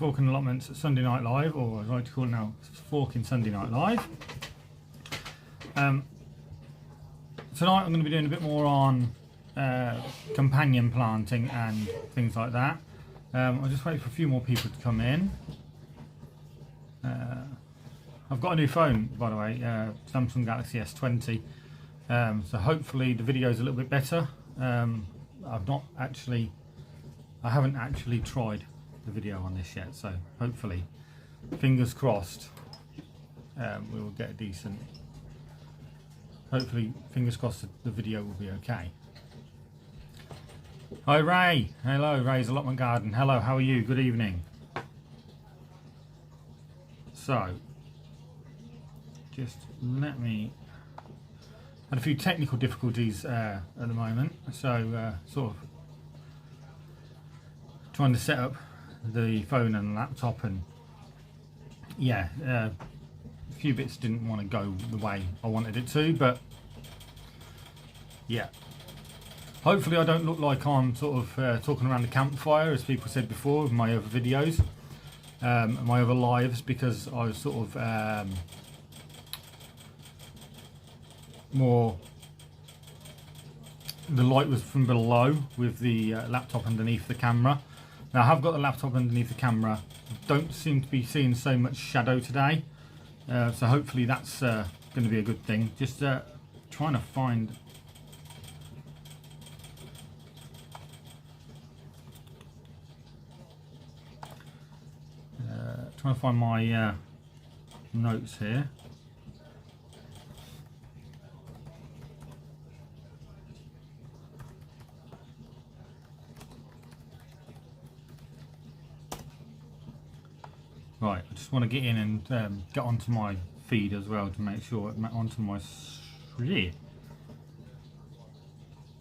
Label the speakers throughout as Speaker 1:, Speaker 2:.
Speaker 1: Forkin Allotment's Sunday Night Live, or as I like to call it now, Forkin Sunday Night Live. Tonight I'm going to be doing a bit more on companion planting and things like that. I'll just wait for a few more people to come in. I've got a new phone, by the way, Samsung Galaxy S20, so hopefully the video is a little bit better. I haven't actually tried the video on this yet, so hopefully, fingers crossed, we will get a decent, hopefully, fingers crossed the video will be okay. Hi Ray, hello, Ray's Allotment Garden, hello, how are you, good evening. So, just let me, had a few technical difficulties at the moment, so sort of trying to set up the phone and laptop, and yeah, a few bits didn't want to go the way I wanted it to, but yeah, hopefully I don't look like I'm sort of talking around the campfire, as people said before in my other videos, my other lives, because I was sort of more, the light was from below with the laptop underneath the camera. Now I have got the laptop underneath the camera, don't seem to be seeing so much shadow today, so hopefully that's going to be a good thing. Just trying to find my notes here. Right, I just want to get in and get onto my feed as well to make sure I'm onto my.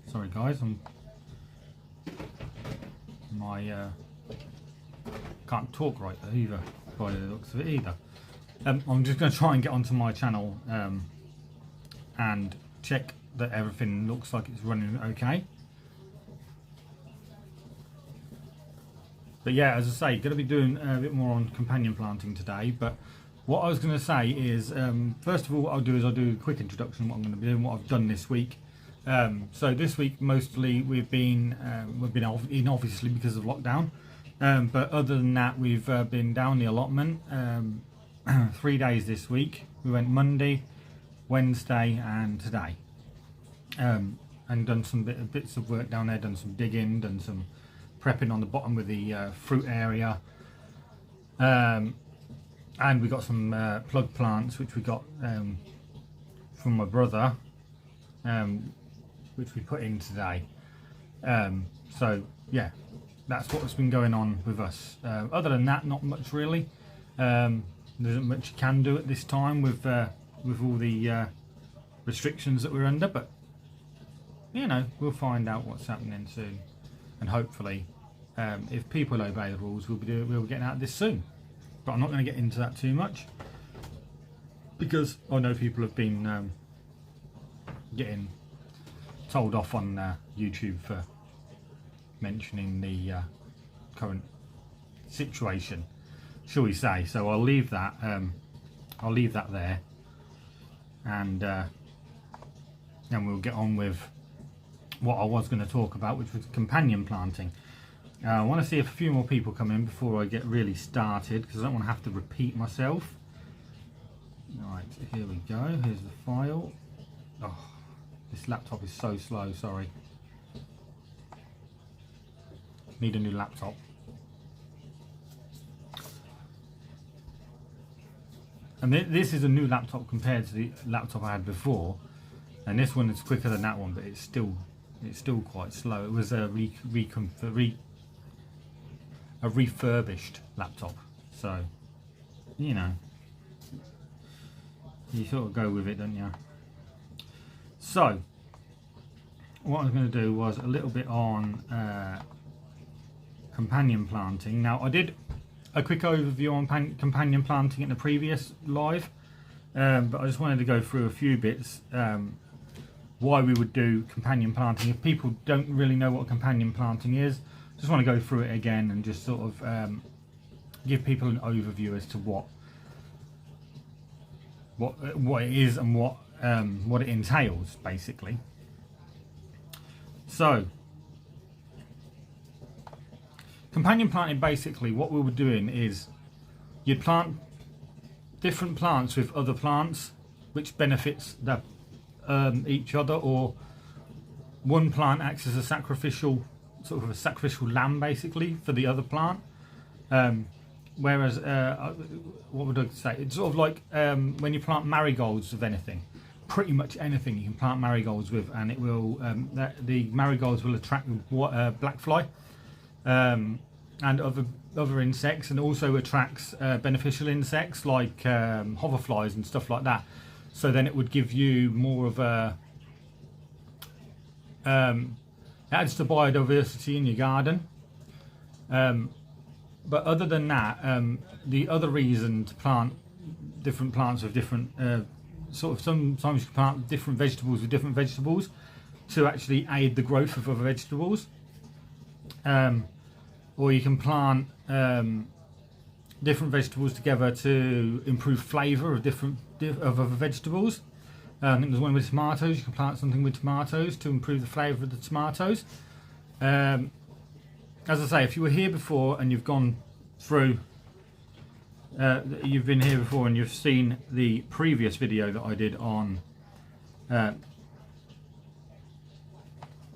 Speaker 1: Sorry guys, can't talk right either by the looks of it either. I'm just going to try and get onto my channel and check that everything looks like it's running okay. But yeah, as I say, going to be doing a bit more on companion planting today. But what I was going to say is, first of all, what I'll do is I'll do a quick introduction of what I'm going to be doing, what I've done this week. So this week, mostly we've been in obviously because of lockdown. But other than that, we've been down the allotment 3 days this week. We went Monday, Wednesday, and today, and done some bits of work down there. Done some digging, done some prepping on the bottom with the fruit area, and we got some plug plants which we got from my brother, which we put in today. So yeah, that's what's been going on with us. Other than that, not much really. There isn't much you can do at this time with all the restrictions that we're under, but you know, we'll find out what's happening soon. And hopefully, if people obey the rules, we'll be getting out of this soon. But I'm not going to get into that too much, because I know people have been getting told off on YouTube for mentioning the current situation, shall we say. So I'll leave that. I'll leave that there, and then we'll get on with what I was going to talk about, which was companion planting. I want to see if a few more people come in before I get really started, because I don't want to have to repeat myself. Right, here we go. Here's the file. Oh, this laptop is so slow, sorry. Need a new laptop. And this is a new laptop compared to the laptop I had before, and this one is quicker than that one, but it's still quite slow. It was a refurbished laptop, so you know, you sort of go with it, don't you? So what I was going to do was a little bit on companion planting. Now I did a quick overview on companion planting in the previous live, but I just wanted to go through a few bits why we would do companion planting. If people don't really know what companion planting is, just want to go through it again and just sort of give people an overview as to what it is and what it entails, basically. So, companion planting, basically, what we were doing is you'd plant different plants with other plants, which benefits each other, or one plant acts as a sacrificial, sort of a sacrificial lamb, basically, for the other plant. Whereas, what would I say? It's sort of like when you plant marigolds of anything. Pretty much anything you can plant marigolds with, and it will the marigolds will attract black fly and other insects, and also attracts beneficial insects like hoverflies and stuff like that. So then it would give you more of a adds to biodiversity in your garden. But other than that, the other reason to plant different plants with different sometimes you can plant different vegetables with different vegetables to actually aid the growth of other vegetables, or you can plant different vegetables together to improve flavour of other vegetables. I think there's one with tomatoes. You can plant something with tomatoes to improve the flavour of the tomatoes. As I say, if you were here before and you've gone through you've been here before and you've seen the previous video that I did on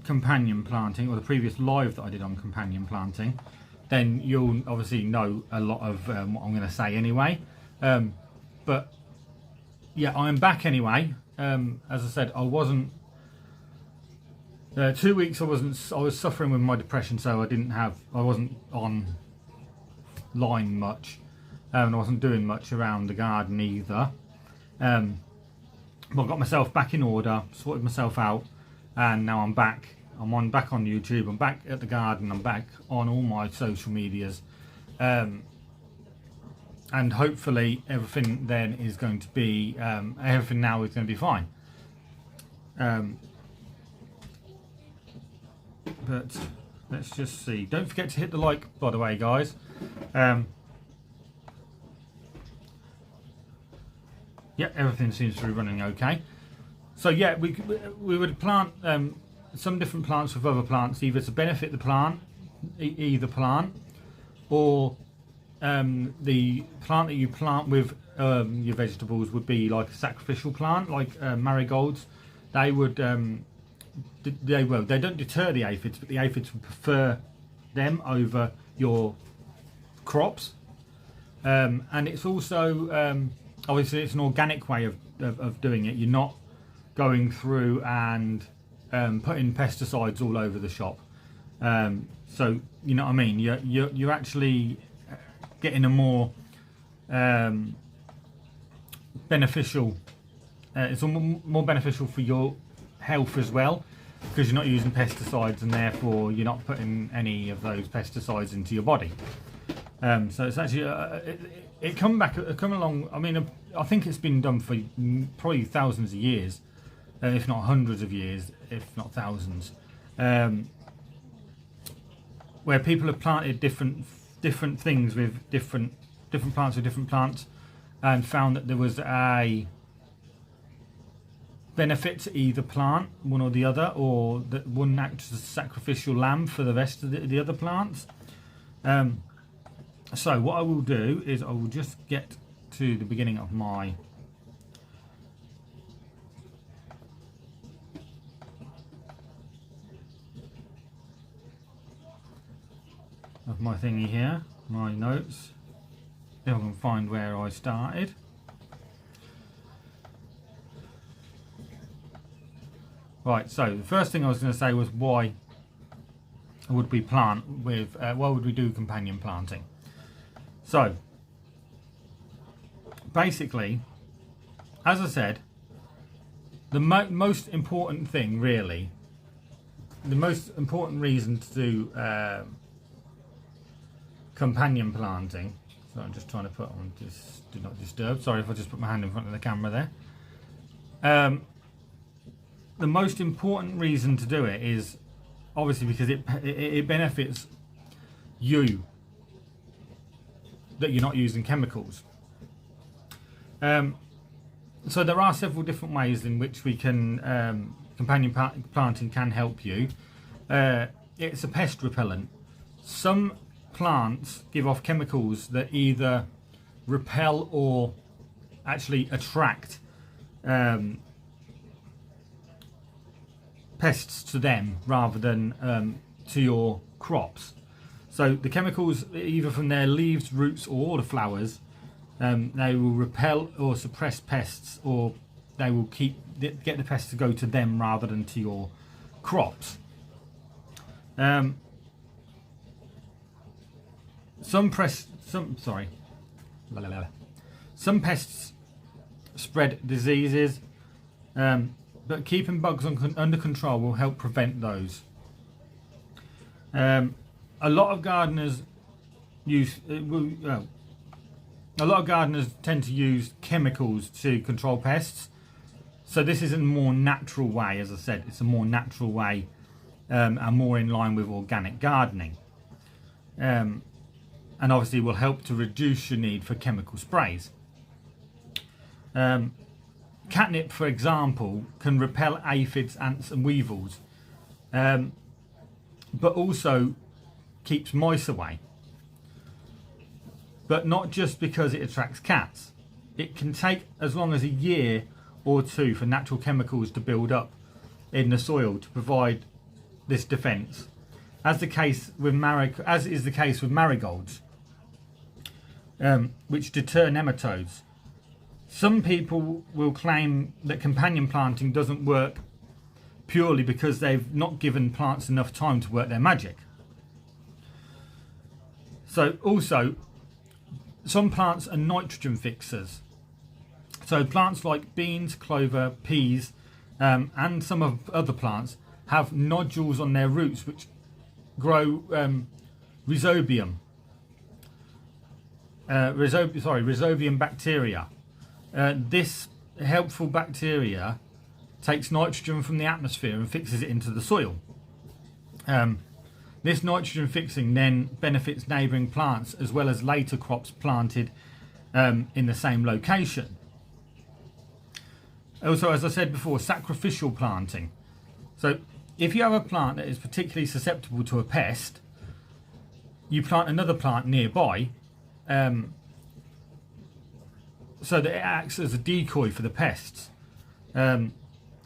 Speaker 1: companion planting, or the previous live that I did on companion planting, then you'll obviously know a lot of what I'm going to say anyway. But yeah, I am back anyway. As I said, I wasn't 2 weeks. I was suffering with my depression, so I wasn't online much. And I wasn't doing much around the garden either. But I got myself back in order, sorted myself out, and now I'm back. I'm back on YouTube. I'm back at the garden. I'm back on all my social medias, and hopefully everything then is going to be everything now is going to be fine. But let's just see. Don't forget to hit the like, by the way, guys. Yeah, everything seems to be running okay. So yeah, we would plant some different plants with other plants, either to benefit the plant, either plant, or the plant that you plant with your vegetables would be like a sacrificial plant, like marigolds. They would they don't deter the aphids, but the aphids would prefer them over your crops. And it's also obviously it's an organic way of doing it. You're not going through and putting pesticides all over the shop. So you know what I mean. You're actually getting a more beneficial. It's more beneficial for your health as well, because you're not using pesticides, and therefore you're not putting any of those pesticides into your body. So it's actually it come along. I mean, I think it's been done for probably thousands of years, if not hundreds of years, if not thousands, where people have planted different things with different plants with different plants, and found that there was a benefit to either plant, one or the other, or that one acts as a sacrificial lamb for the rest of the other plants. So what I will do is I will just get to the beginning of my thingy here, my notes, if I can find where I started. Right, so the first thing I was going to say was why would we plant with, why would we do companion planting? So, basically, as I said, the most important thing, really, the most important reason to do companion planting, so I'm just trying to put on do not disturb, sorry if I just put my hand in front of the camera there. The most important reason to do it is obviously because it benefits you, that you're not using chemicals. So there are several different ways in which we can companion planting can help you. It's a pest repellent. Some plants give off chemicals that either repel or actually attract pests to them rather than to your crops. So the chemicals, either from their leaves, roots or the flowers, they will repel or suppress pests, or they will get the pests to go to them rather than to your crops. Some pests spread diseases, but keeping bugs under control will help prevent those. A lot of gardeners tend to use chemicals to control pests. So this is a more natural way, as I said, it's a more natural way and more in line with organic gardening. And obviously will help to reduce your need for chemical sprays. Catnip, for example, can repel aphids, ants and weevils, but also keeps mice away. But not just because it attracts cats. It can take as long as a year or two for natural chemicals to build up in the soil to provide this defence, as is the case with marigolds, which deter nematodes. Some people will claim that companion planting doesn't work purely because they've not given plants enough time to work their magic. So also, some plants are nitrogen fixers. So plants like beans, clover, peas, and some of other plants have nodules on their roots which grow rhizobium bacteria. This helpful bacteria takes nitrogen from the atmosphere and fixes it into the soil. This nitrogen fixing then benefits neighbouring plants as well as later crops planted in the same location. Also, as I said before, sacrificial planting. So if you have a plant that is particularly susceptible to a pest, you plant another plant nearby so that it acts as a decoy for the pests, and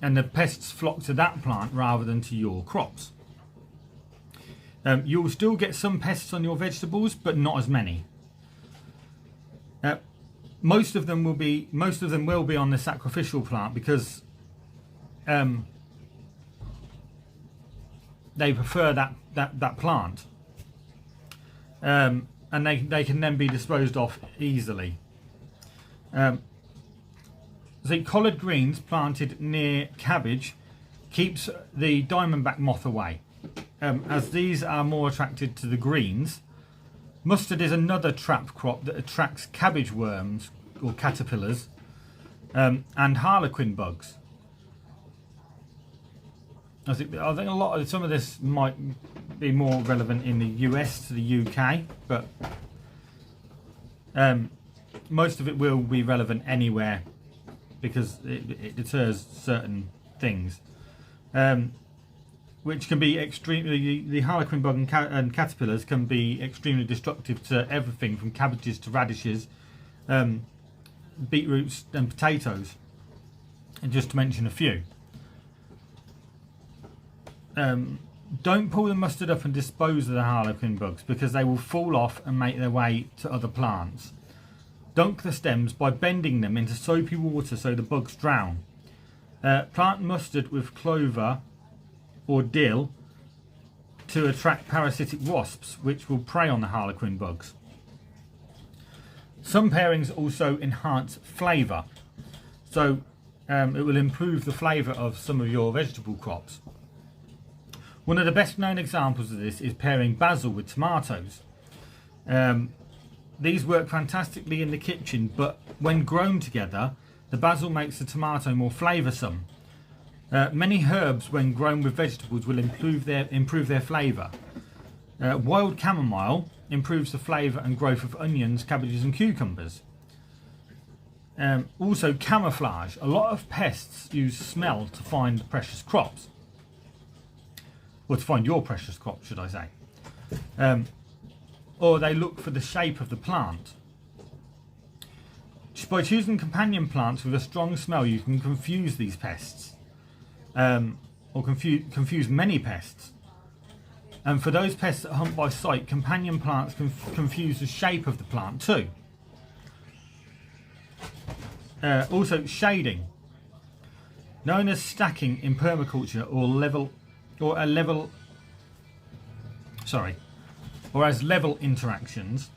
Speaker 1: the pests flock to that plant rather than to your crops. You'll still get some pests on your vegetables, but not as many. Most of them will be on the sacrificial plant because they prefer that plant, and they can then be disposed of easily. The collard greens planted near cabbage keeps the diamondback moth away, as these are more attracted to the greens. Mustard is another trap crop that attracts cabbage worms or caterpillars, and harlequin bugs. I think some of this might be more relevant in the US to the UK, but most of it will be relevant anywhere because it deters certain things, which can be extremely. The harlequin bug and caterpillars can be extremely destructive to everything from cabbages to radishes, beetroots and potatoes, and just to mention a few. Don't pull the mustard up and dispose of the harlequin bugs because they will fall off and make their way to other plants. Dunk the stems by bending them into soapy water so the bugs drown. Plant mustard with clover or dill to attract parasitic wasps which will prey on the harlequin bugs. Some pairings also enhance flavour, so it will improve the flavour of some of your vegetable crops. One of the best known examples of this is pairing basil with tomatoes. These work fantastically in the kitchen, but when grown together, the basil makes the tomato more flavoursome. Many herbs, when grown with vegetables, will improve their flavour. Wild chamomile improves the flavour and growth of onions, cabbages and cucumbers. Also camouflage. A lot of pests use smell to find precious crops. Or to find your precious crop, should I say. Or they look for the shape of the plant. By choosing companion plants with a strong smell, you can confuse these pests. Or confuse many pests. And for those pests that hunt by sight, companion plants can confuse the shape of the plant too. Also shading, known as stacking in permaculture or as level interactions.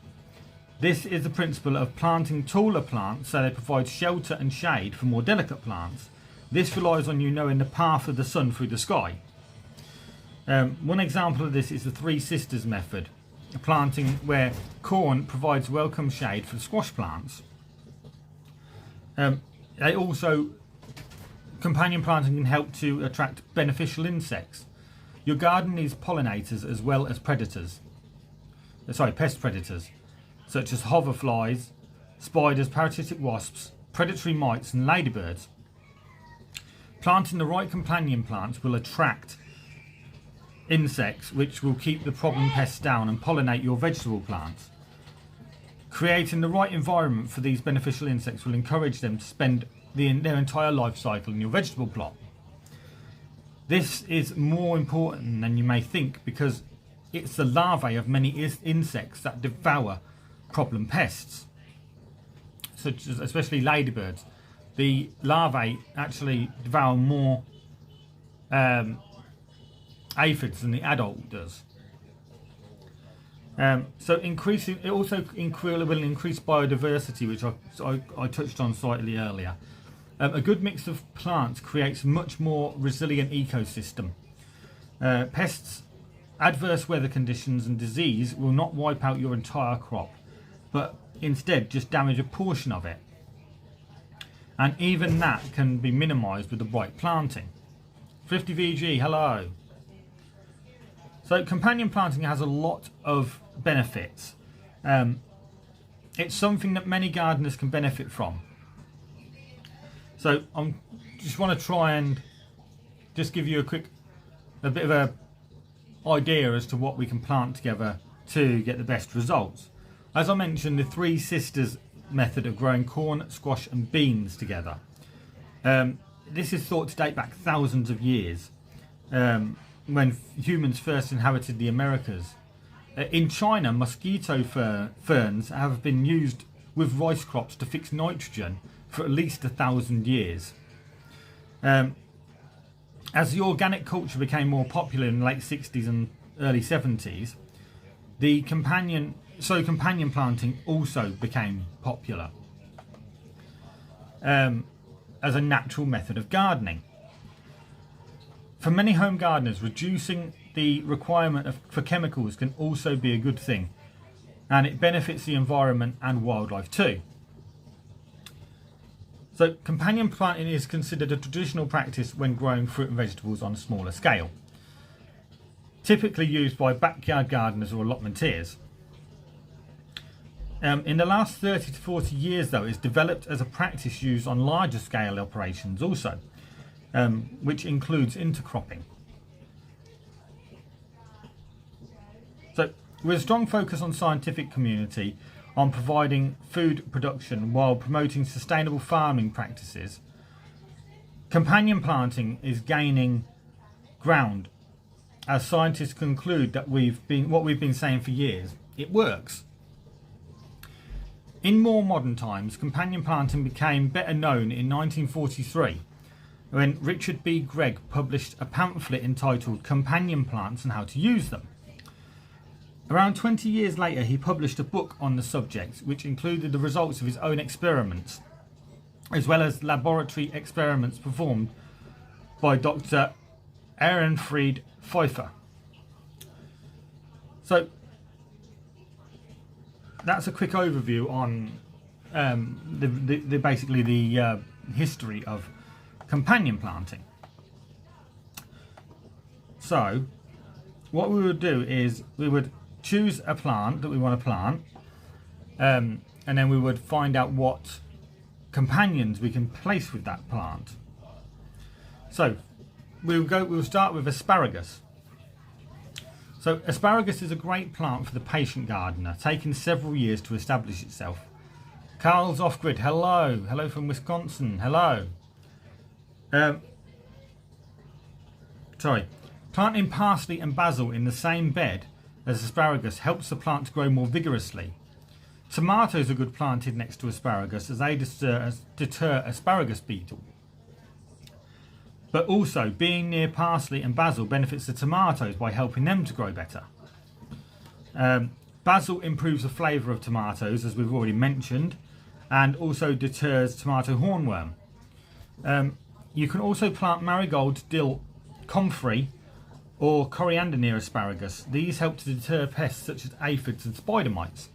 Speaker 1: This is the principle of planting taller plants so they provide shelter and shade for more delicate plants. This relies on you knowing the path of the sun through the sky. One example of this is the Three Sisters method, planting where corn provides welcome shade for squash plants. Companion planting can help to attract beneficial insects. Your garden needs pollinators as well as pest predators, such as hoverflies, spiders, parasitic wasps, predatory mites and ladybirds. Planting the right companion plants will attract insects which will keep the problem pests down and pollinate your vegetable plants. Creating the right environment for these beneficial insects will encourage them to spend their entire life cycle in your vegetable plot. This is more important than you may think because it's the larvae of many insects that devour problem pests, such as especially ladybirds. The larvae actually devour more aphids than the adult does. So it also will increase biodiversity, which I touched on slightly earlier. A good mix of plants creates a much more resilient ecosystem. Pests, adverse weather conditions and disease will not wipe out your entire crop, but instead just damage a portion of it. And even that can be minimised with the right planting. 50 VG, hello. So companion planting has a lot of benefits. It's something that many gardeners can benefit from. So I just want to try and just give you a bit of a idea as to what we can plant together to get the best results. As I mentioned, the Three Sisters method of growing corn, squash and beans together. This is thought to date back thousands of years, when humans first inhabited the Americas. In China, mosquito ferns have been used with rice crops to fix nitrogen for at least 1,000 years. As the organic culture became more popular in the late 60s and early 70s, companion planting also became popular as a natural method of gardening. For many home gardeners, reducing the requirement for chemicals can also be a good thing, and it benefits the environment and wildlife too. So companion planting is considered a traditional practice when growing fruit and vegetables on a smaller scale, typically used by backyard gardeners or allotmenteers. In the last 30 to 40 years though, it's developed as a practice used on larger scale operations also, which includes intercropping. So with a strong focus on scientific community on providing food production while promoting sustainable farming practices, companion planting is gaining ground as scientists conclude that what we've been saying for years, it works. In more modern times, companion planting became better known in 1943 when Richard B. Gregg published a pamphlet entitled Companion Plants and How to Use Them. Around 20 years later, he published a book on the subject, which included the results of his own experiments, as well as laboratory experiments performed by Dr. Ehrenfried Pfeiffer. So that's a quick overview on basically the history of companion planting. So what we would do is we would choose a plant that we want to plant, and then we would find out what companions we can place with that plant. So we'll start with asparagus. So asparagus is a great plant for the patient gardener, taking several years to establish itself. Carl's off-grid, hello from Wisconsin, hello. Planting parsley and basil in the same bed as asparagus helps the plant to grow more vigorously. Tomatoes are good planted next to asparagus as they deter asparagus beetle. But also, being near parsley and basil benefits the tomatoes by helping them to grow better. Basil improves the flavour of tomatoes, as we've already mentioned, and also deters tomato hornworm. You can also plant marigold, dill, comfrey, or coriander near asparagus. These help to deter pests such as aphids and spider mites.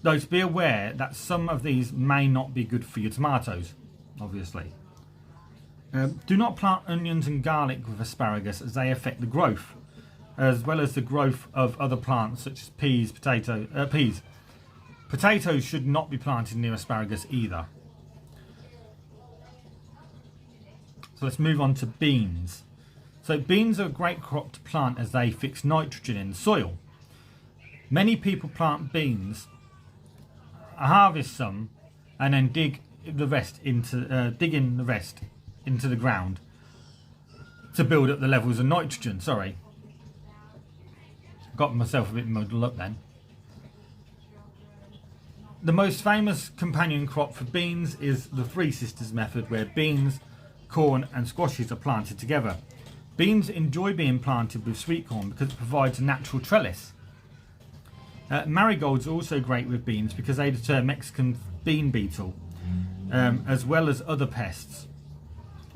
Speaker 1: Though to be aware that some of these may not be good for your tomatoes, obviously. Do not plant onions and garlic with asparagus as they affect the growth, as well as the growth of other plants such as peas. Potatoes should not be planted near asparagus either. So let's move on to beans. So beans are a great crop to plant as they fix nitrogen in the soil. Many people plant beans, harvest some, and then dig in the rest into the ground to build up the levels of nitrogen. Sorry, got myself a bit muddled up then. The most famous companion crop for beans is the Three Sisters method, where beans, corn and squashes are planted together. Beans enjoy being planted with sweet corn because it provides a natural trellis. Marigolds are also great with beans because they deter Mexican bean beetle, as well as other pests.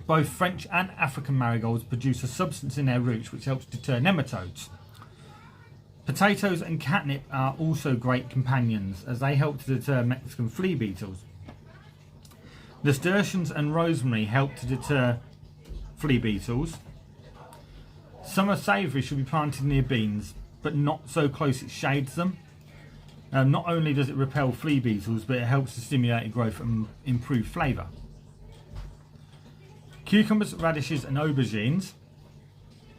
Speaker 1: Both French and African marigolds produce a substance in their roots which helps deter nematodes. Potatoes and catnip are also great companions as they help to deter Mexican flea beetles. Nasturtiums and rosemary help to deter flea beetles. Summer savoury should be planted near beans, but not so close it shades them. Not only does it repel flea beetles, but it helps to stimulate growth and improve flavour. Cucumbers, radishes and aubergines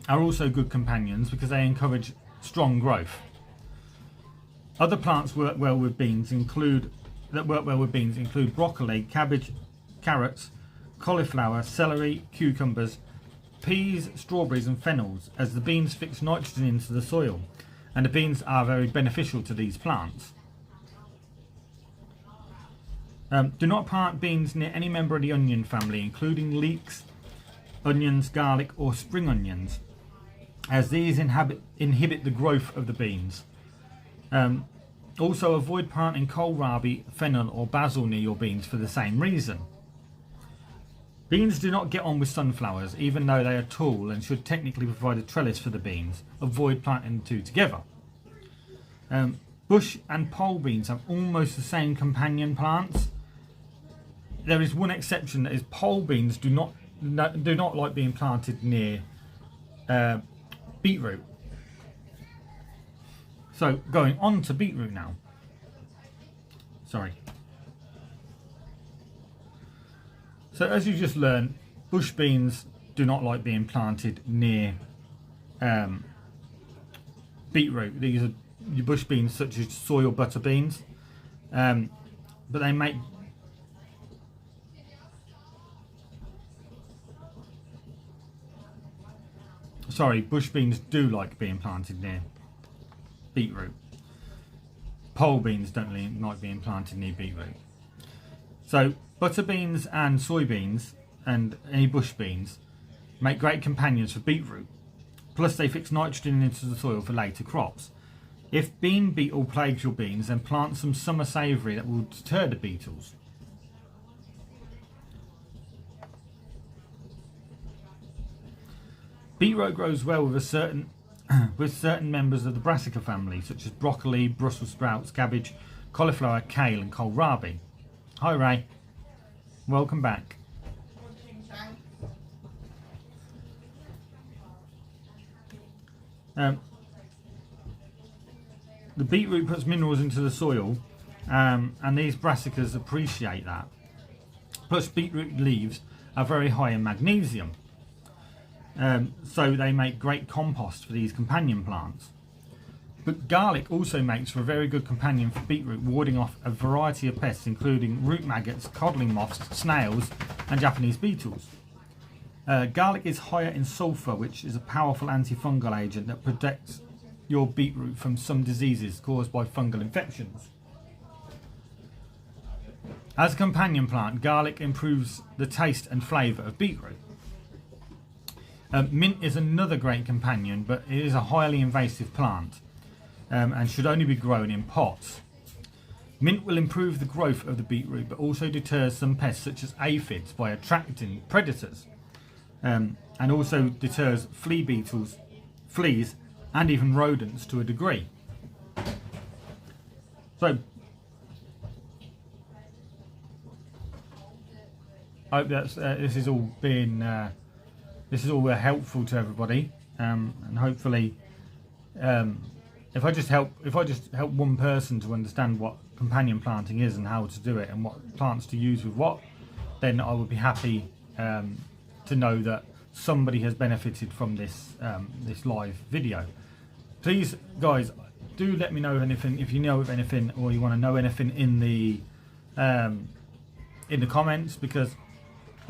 Speaker 1: are also good companions because they encourage strong growth. Other plants work well with beans include broccoli, cabbage, carrots, cauliflower, celery, cucumbers, peas, strawberries and fennels, as the beans fix nitrogen into the soil, and the beans are very beneficial to these plants. Do not plant beans near any member of the onion family, including leeks, onions, garlic or spring onions, as these inhibit the growth of the beans. Also avoid planting kohlrabi, fennel or basil near your beans for the same reason. Beans do not get on with sunflowers, even though they are tall and should technically provide a trellis for the beans. Avoid planting the two together. Bush and pole beans have almost the same companion plants. There is one exception, that is pole beans do not like being planted near beetroot. So going on to beetroot now. Sorry. So as you just learned, bush beans do not like being planted near beetroot. These are your bush beans such as soy or butter beans, but they make bush beans do like being planted near beetroot. Pole beans don't like being planted near beetroot. So butter beans and soybeans and any bush beans make great companions for beetroot. Plus they fix nitrogen into the soil for later crops. If bean beetle plagues your beans, then plant some summer savoury that will deter the beetles. Beetroot grows well with certain members of the brassica family, such as broccoli, Brussels sprouts, cabbage, cauliflower, kale and kohlrabi. Hi Ray, welcome back. The beetroot puts minerals into the soil, and these brassicas appreciate that. Plus, beetroot leaves are very high in magnesium, so they make great compost for these companion plants. But garlic also makes for a very good companion for beetroot, warding off a variety of pests including root maggots, codling moths, snails and Japanese beetles. Garlic is higher in sulfur, which is a powerful antifungal agent that protects your beetroot from some diseases caused by fungal infections. As a companion plant, garlic improves the taste and flavour of beetroot. Mint is another great companion, but it is a highly invasive plant and should only be grown in pots. Mint will improve the growth of the beetroot, but also deters some pests such as aphids by attracting predators, and also deters flea beetles, fleas, and even rodents to a degree. So, I hope that's this is all helpful to everybody, and hopefully, if I just help one person to understand what companion planting is and how to do it and what plants to use with what, then I would be happy to know that somebody has benefited from this this live video. Please, guys, do let me know anything if you know of anything or you want to know anything in the comments, because,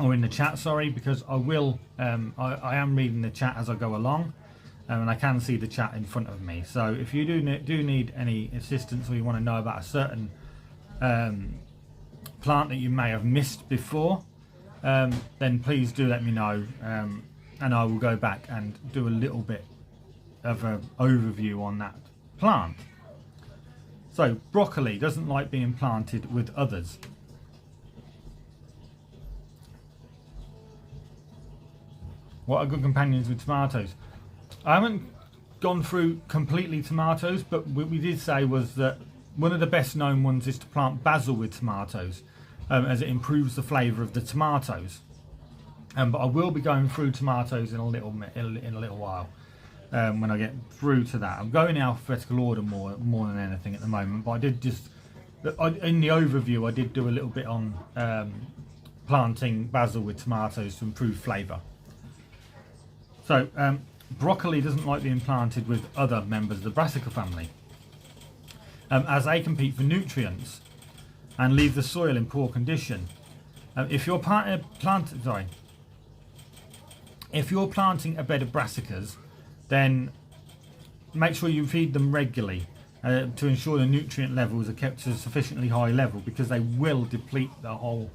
Speaker 1: or in the chat, sorry, because I will I am reading the chat as I go along, and I can see the chat in front of me. So if you do need any assistance or you want to know about a certain plant that you may have missed before, then please do let me know, and I will go back and do a little bit of an overview on that plant. So broccoli doesn't like being planted with others. What are good companions with tomatoes? I haven't gone through completely tomatoes, but what we did say was that one of the best known ones is to plant basil with tomatoes, as it improves the flavour of the tomatoes. But I will be going through tomatoes in a little while, when I get through to that. I'm going in alphabetical order more than anything at the moment, but I did just, in the overview, I did do a little bit on planting basil with tomatoes to improve flavour. So, broccoli doesn't like being planted with other members of the brassica family, as they compete for nutrients and leave the soil in poor condition. If you're planting a bed of brassicas, then make sure you feed them regularly to ensure the nutrient levels are kept to a sufficiently high level, because they will deplete that whole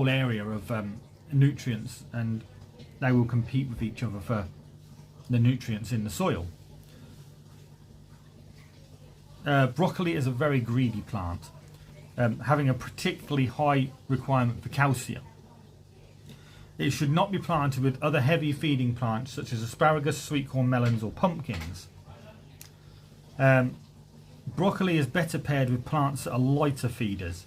Speaker 1: area of nutrients, and they will compete with each other for the nutrients in the soil. Broccoli is a very greedy plant, having a particularly high requirement for calcium. It should not be planted with other heavy feeding plants such as asparagus, sweet corn, melons or pumpkins. Broccoli is better paired with plants that are lighter feeders.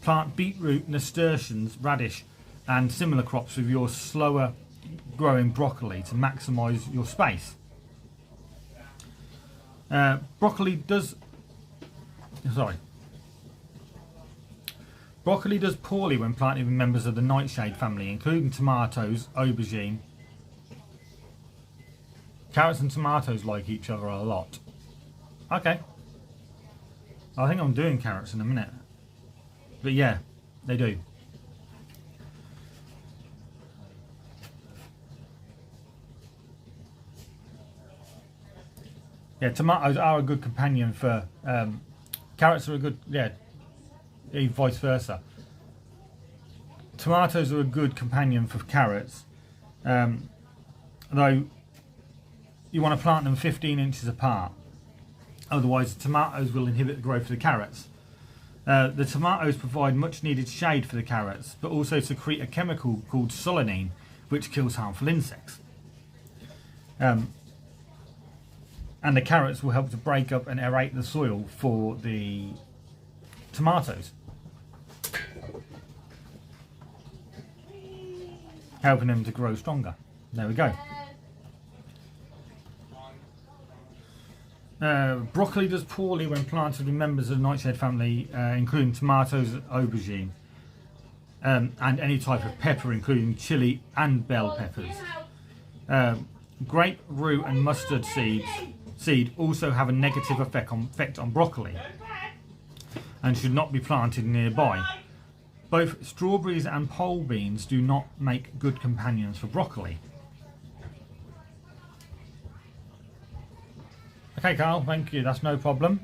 Speaker 1: Plant beetroot, nasturtiums, radish and similar crops with your slower growing broccoli to maximise your space. Broccoli does poorly when planted with members of the nightshade family, including tomatoes, aubergine. Carrots and tomatoes like each other a lot. Okay. I think I'm doing carrots in a minute. But yeah, they do. Yeah, tomatoes are a good companion for... carrots are a good... yeah. Vice versa. Tomatoes are a good companion for carrots, though you want to plant them 15 inches apart, otherwise the tomatoes will inhibit the growth of the carrots. The tomatoes provide much needed shade for the carrots, but also secrete a chemical called solanine, which kills harmful insects. And the carrots will help to break up and aerate the soil for the tomatoes, helping them to grow stronger. There we go. Broccoli does poorly when planted with members of the nightshade family, including tomatoes and aubergine, and any type of pepper, including chili and bell peppers. Grape, rue and mustard seed also have a negative effect on broccoli and should not be planted nearby. Both strawberries and pole beans do not make good companions for broccoli. Okay, Carl, thank you. That's no problem.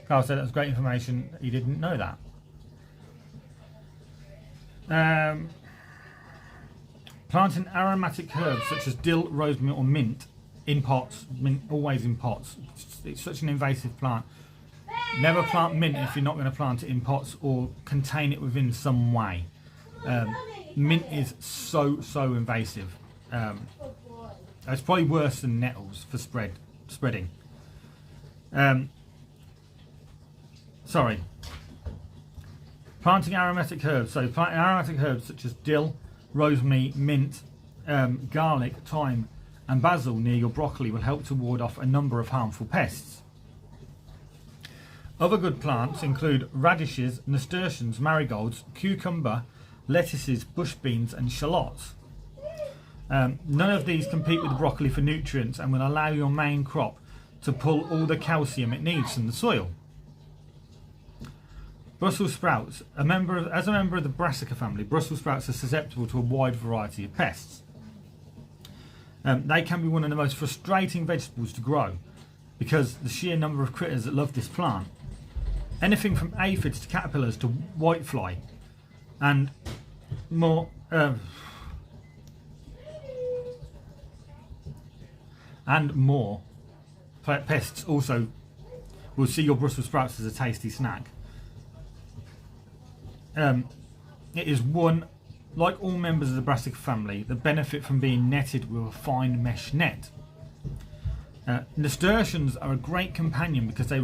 Speaker 1: Carl said that's great information. He didn't know that. Planting aromatic herbs such as dill, rosemary or mint in pots. Mint always in pots. It's such an invasive plant. Never plant mint if you're not going to plant it in pots or contain it within some way. Mint is so invasive. It's probably worse than nettles for spreading. Sorry. Planting aromatic herbs. So planting aromatic herbs such as dill, rosemary, mint, garlic, thyme and basil near your broccoli will help to ward off a number of harmful pests. Other good plants include radishes, nasturtiums, marigolds, cucumber, lettuces, bush beans and shallots. None of these compete with broccoli for nutrients and will allow your main crop to pull all the calcium it needs from the soil. Brussels sprouts. As a member of the Brassica family, Brussels sprouts are susceptible to a wide variety of pests. They can be one of the most frustrating vegetables to grow because the sheer number of critters that love this plant. Anything from aphids to caterpillars to whitefly and more. And more pests also will see your Brussels sprouts as a tasty snack. It is one, like all members of the Brassica family, that benefit from being netted with a fine mesh net. Nasturtiums are a great companion because they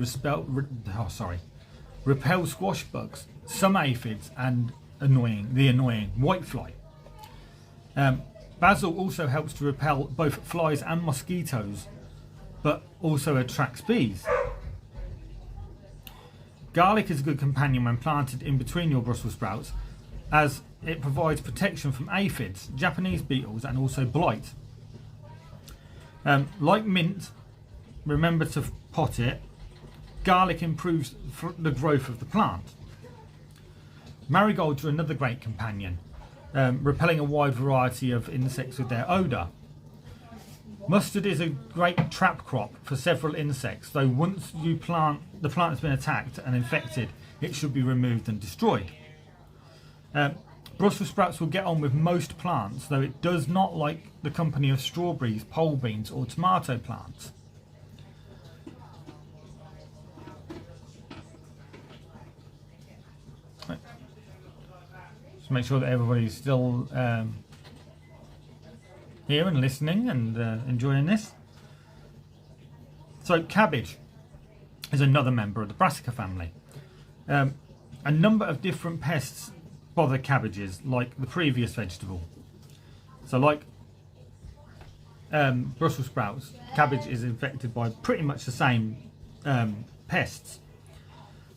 Speaker 1: repel squash bugs, some aphids, and the annoying whitefly. Basil also helps to repel both flies and mosquitoes, but also attracts bees. Garlic is a good companion when planted in between your Brussels sprouts, as it provides protection from aphids, Japanese beetles, and also blight. Like mint, remember to pot it. Garlic improves the growth of the plant. Marigolds are another great companion, repelling a wide variety of insects with their odour. Mustard is a great trap crop for several insects, though once the plant has been attacked and infected, it should be removed and destroyed. Brussels sprouts will get on with most plants, though it does not like the company of strawberries, pole beans or tomato plants. Just make sure that everybody's still here and listening and enjoying this. So cabbage is another member of the Brassica family. A number of different pests bother cabbages like the previous vegetable. So like Brussels sprouts, cabbage is infected by pretty much the same pests.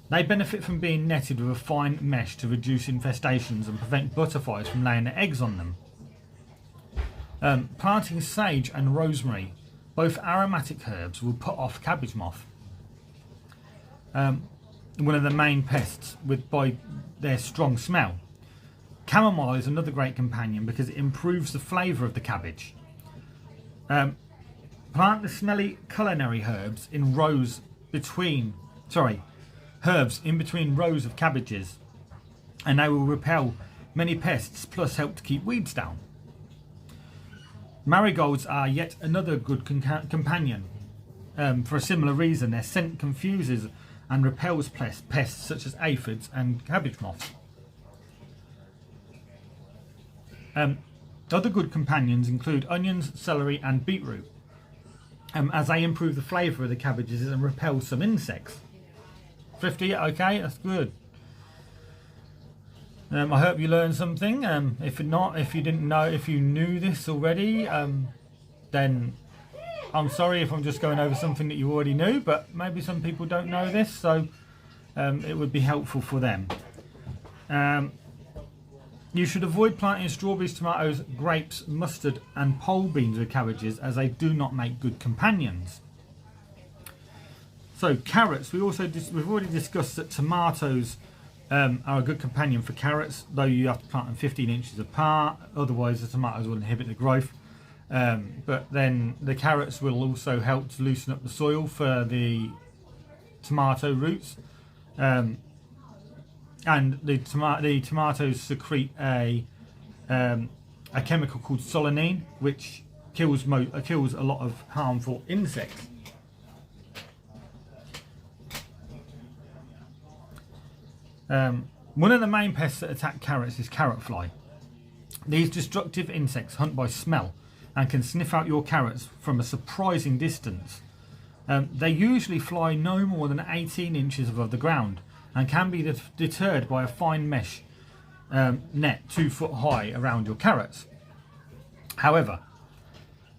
Speaker 1: They benefit from being netted with a fine mesh to reduce infestations and prevent butterflies from laying their eggs on them. Planting sage and rosemary, both aromatic herbs, will put off cabbage moth. One of the main pests by their strong smell. Chamomile is another great companion because it improves the flavour of the cabbage. Plant the smelly culinary herbs in rows herbs in between rows of cabbages, and they will repel many pests plus help to keep weeds down. Marigolds are yet another good companion. For a similar reason, their scent confuses and repels pests such as aphids and cabbage moths. Other good companions include onions, celery and beetroot, as they improve the flavour of the cabbages and repel some insects. 50, okay, that's good. I hope you learned something. If not, if you didn't know, if you knew this already, then I'm sorry if I'm just going over something that you already knew, but maybe some people don't know this, so it would be helpful for them. You should avoid planting strawberries, tomatoes, grapes, mustard and pole beans with cabbages, as they do not make good companions. So carrots, we've already discussed that tomatoes are a good companion for carrots, though you have to plant them 15 inches apart, otherwise the tomatoes will inhibit the growth. But then the carrots will also help to loosen up the soil for the tomato roots. And the tomatoes secrete a chemical called solanine, which kills a lot of harmful insects. One of the main pests that attack carrots is carrot fly. These destructive insects hunt by smell and can sniff out your carrots from a surprising distance. They usually fly no more than 18 inches above the ground and can be deterred by a fine mesh net 2 foot high around your carrots. However,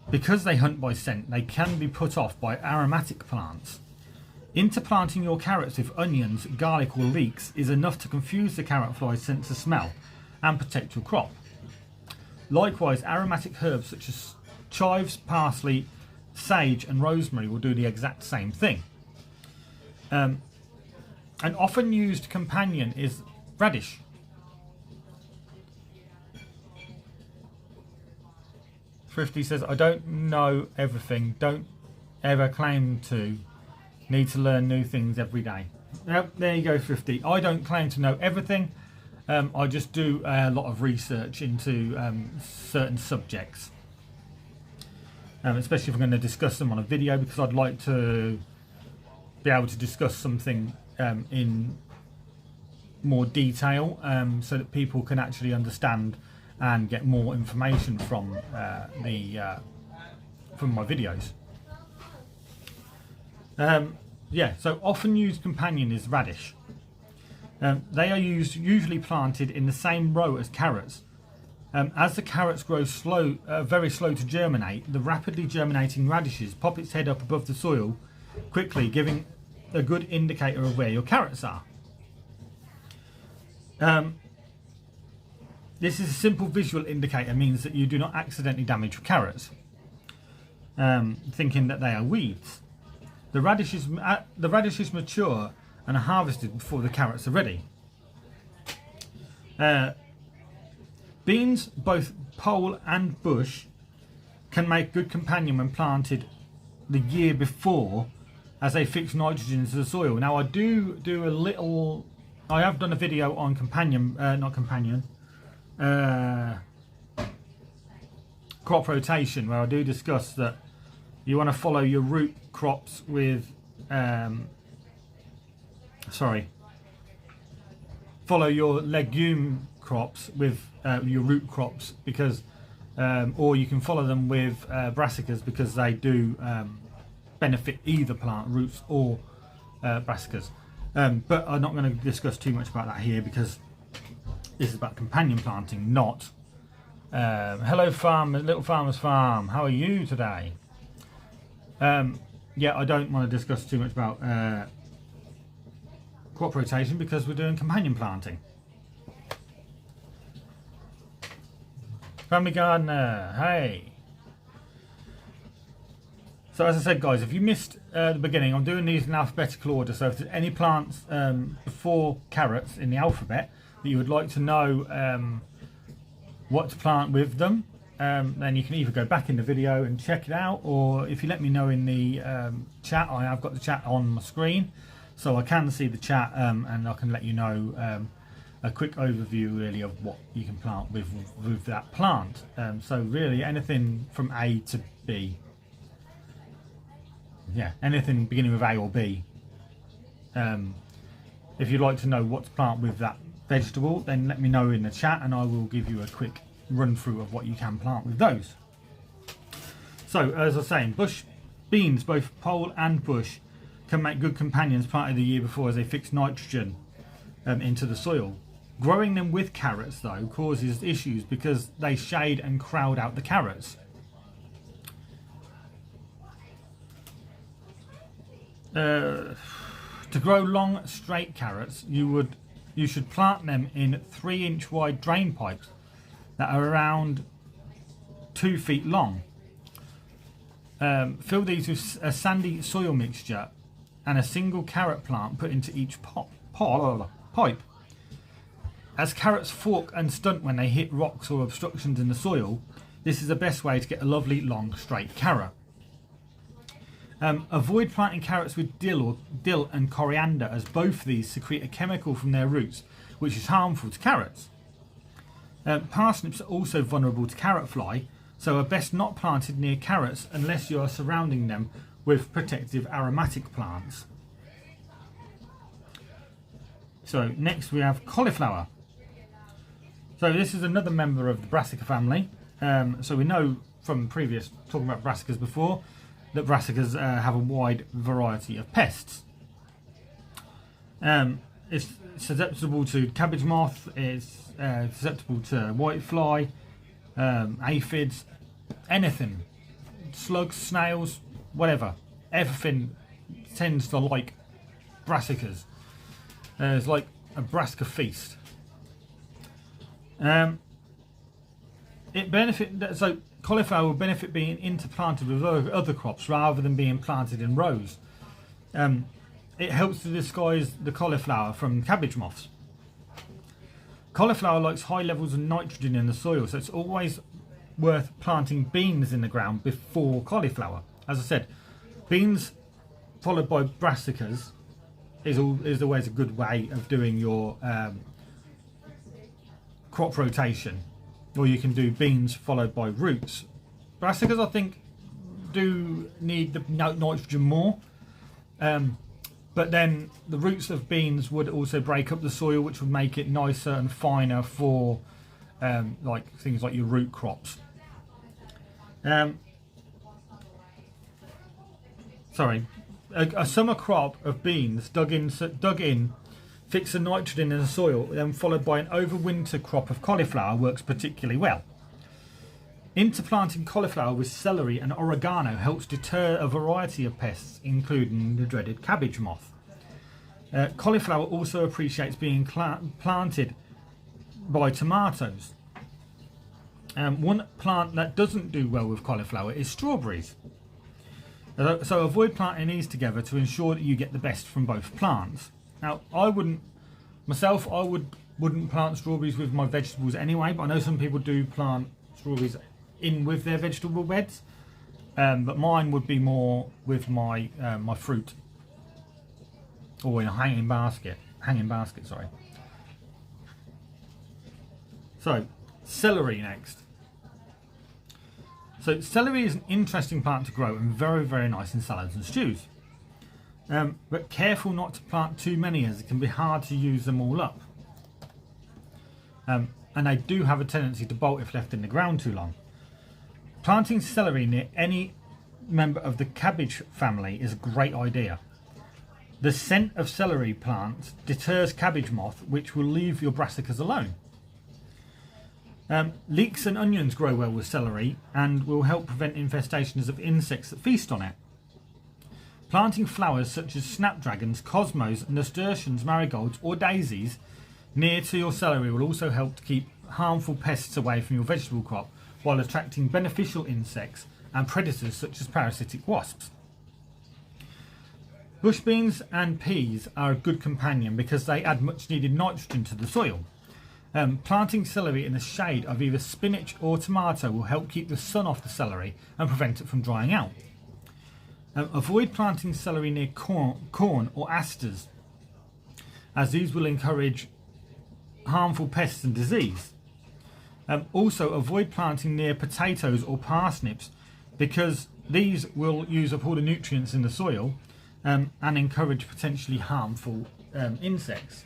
Speaker 1: because they hunt by scent, they can be put off by aromatic plants. Interplanting your carrots with onions, garlic or leeks is enough to confuse the carrot fly's sense of smell and protect your crop. Likewise, aromatic herbs such as chives, parsley, sage and rosemary will do the exact same thing. An often used companion is radish. Thrifty says, I don't know everything, don't ever claim to, need to learn new things every day. Yep, there you go, Thrifty. I don't claim to know everything, I just do a lot of research into certain subjects. Especially if I'm going to discuss them on a video, because I'd like to be able to discuss something in more detail, so that people can actually understand and get more information from my videos. Yeah, so often used companion is radish. They are usually planted in the same row as carrots. As the carrots grow very slow to germinate, the rapidly germinating radishes pop its head up above the soil quickly, giving a good indicator of where your carrots are. This is a simple visual indicator, means that you do not accidentally damage your carrots, thinking that they are weeds. The radishes mature and are harvested before the carrots are ready. Beans, both pole and bush, can make good companion when planted the year before, as they fix nitrogen into the soil. Now I have done a video on crop rotation, where I do discuss that you want to follow your root crops with, follow your legume crops with your root crops, because, or you can follow them with brassicas, because they do benefit either plant, roots or brassicas. But I'm not going to discuss too much about that here, because this is about companion planting, not hello Little Farmer's Farm, how are you today? Yeah, I don't want to discuss too much about crop rotation, because we're doing companion planting. Family Gardener, hey. So as I said, guys, if you missed the beginning, I'm doing these in alphabetical order. So if there's any plants before carrots in the alphabet that you would like to know what to plant with them, then you can either go back in the video and check it out, or if you let me know in the chat, I have got the chat on my screen, so I can see the chat, and I can let you know a quick overview really of what you can plant with that plant. So really anything from A to B. Yeah, anything beginning with A or B. If you'd like to know what to plant with that vegetable, then let me know in the chat and I will give you a quick run through of what you can plant with those. So as I was saying, bush beans, both pole and bush, can make good companions planted the year before, as they fix nitrogen into the soil. Growing them with carrots though causes issues, because they shade and crowd out the carrots. To grow long straight carrots, you should plant them in 3-inch wide drain pipes that are around 2 feet long. Fill these with a sandy soil mixture and a single carrot plant put into each pipe. As carrots fork and stunt when they hit rocks or obstructions in the soil, this is the best way to get a lovely long straight carrot. Avoid planting carrots with dill and coriander, as both of these secrete a chemical from their roots which is harmful to carrots. Parsnips are also vulnerable to carrot fly, so are best not planted near carrots unless you are surrounding them with protective aromatic plants. So next we have cauliflower. So this is another member of the brassica family. So we know from previous talking about brassicas before that brassicas have a wide variety of pests. It's susceptible to cabbage moth, it's susceptible to whitefly, aphids, anything, slugs, snails, whatever. Everything tends to like brassicas. It's like a brassica feast. So cauliflower will benefit being interplanted with other crops rather than being planted in rows. It helps to disguise the cauliflower from cabbage moths. Cauliflower likes high levels of nitrogen in the soil, so it's always worth planting beans in the ground before cauliflower. As I said, beans followed by brassicas is always a good way of doing your crop rotation. Or you can do beans followed by roots. Brassicas, I think, do need the nitrogen more. But then the roots of beans would also break up the soil, which would make it nicer and finer for like things like your root crops. A summer crop of beans dug in, fix the nitrogen in the soil, then followed by an overwinter crop of cauliflower works particularly well. Interplanting cauliflower with celery and oregano helps deter a variety of pests, including the dreaded cabbage moth. Cauliflower also appreciates being planted by tomatoes. One plant that doesn't do well with cauliflower is strawberries. So avoid planting these together to ensure that you get the best from both plants. Now, I wouldn't plant strawberries with my vegetables anyway, but I know some people do plant strawberries in with their vegetable beds, but mine would be more with my my fruit, or in a hanging basket. Sorry. So, celery next. So, celery is an interesting plant to grow and very, very nice in salads and stews. But careful not to plant too many, as it can be hard to use them all up. And they do have a tendency to bolt if left in the ground too long. Planting celery near any member of the cabbage family is a great idea. The scent of celery plants deters cabbage moth, which will leave your brassicas alone. Leeks and onions grow well with celery and will help prevent infestations of insects that feast on it. Planting flowers such as snapdragons, cosmos, nasturtiums, marigolds or daisies near to your celery will also help to keep harmful pests away from your vegetable crop, while attracting beneficial insects and predators such as parasitic wasps. Bush beans and peas are a good companion because they add much needed nitrogen to the soil. Planting celery in the shade of either spinach or tomato will help keep the sun off the celery and prevent it from drying out. Avoid planting celery near corn or asters, as these will encourage harmful pests and disease. Also, avoid planting near potatoes or parsnips, because these will use up all the nutrients in the soil and encourage potentially harmful insects.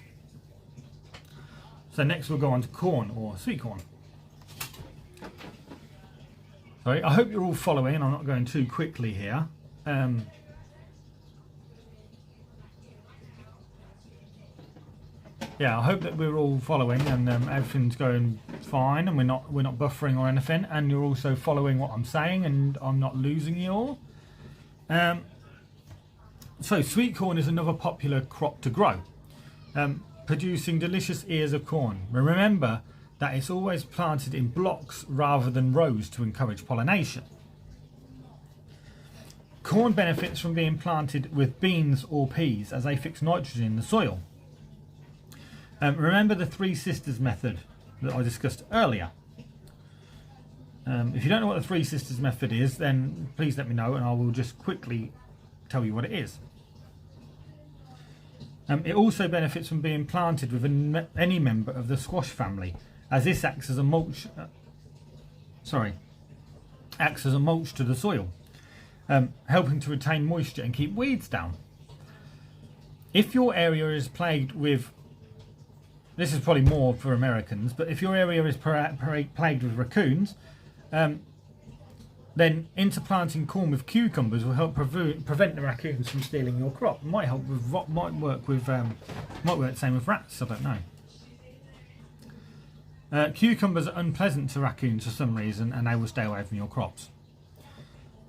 Speaker 1: So next we'll go on to corn, or sweet corn. Sorry, I hope you're all following and I'm not going too quickly here. Yeah, I hope that we're all following and everything's going fine and we're not buffering or anything, and you're also following what I'm saying and I'm not losing you all. So sweet corn is another popular crop to grow, producing delicious ears of corn. Remember that it's always planted in blocks rather than rows to encourage pollination. Corn benefits from being planted with beans or peas as they fix nitrogen in the soil. Remember the Three Sisters method that I discussed earlier. If you don't know what the Three Sisters method is, then please let me know and I will just quickly tell you what it is. It also benefits from being planted with any member of the squash family, as this acts as a mulch. Acts as a mulch to the soil, helping to retain moisture and keep weeds down. If your area is plagued with, this is probably more for Americans, but if your area is plagued with raccoons, then interplanting corn with cucumbers will help prevent the raccoons from stealing your crop. It might help with might work the same with rats. I don't know. Cucumbers are unpleasant to raccoons for some reason, and they will stay away from your crops.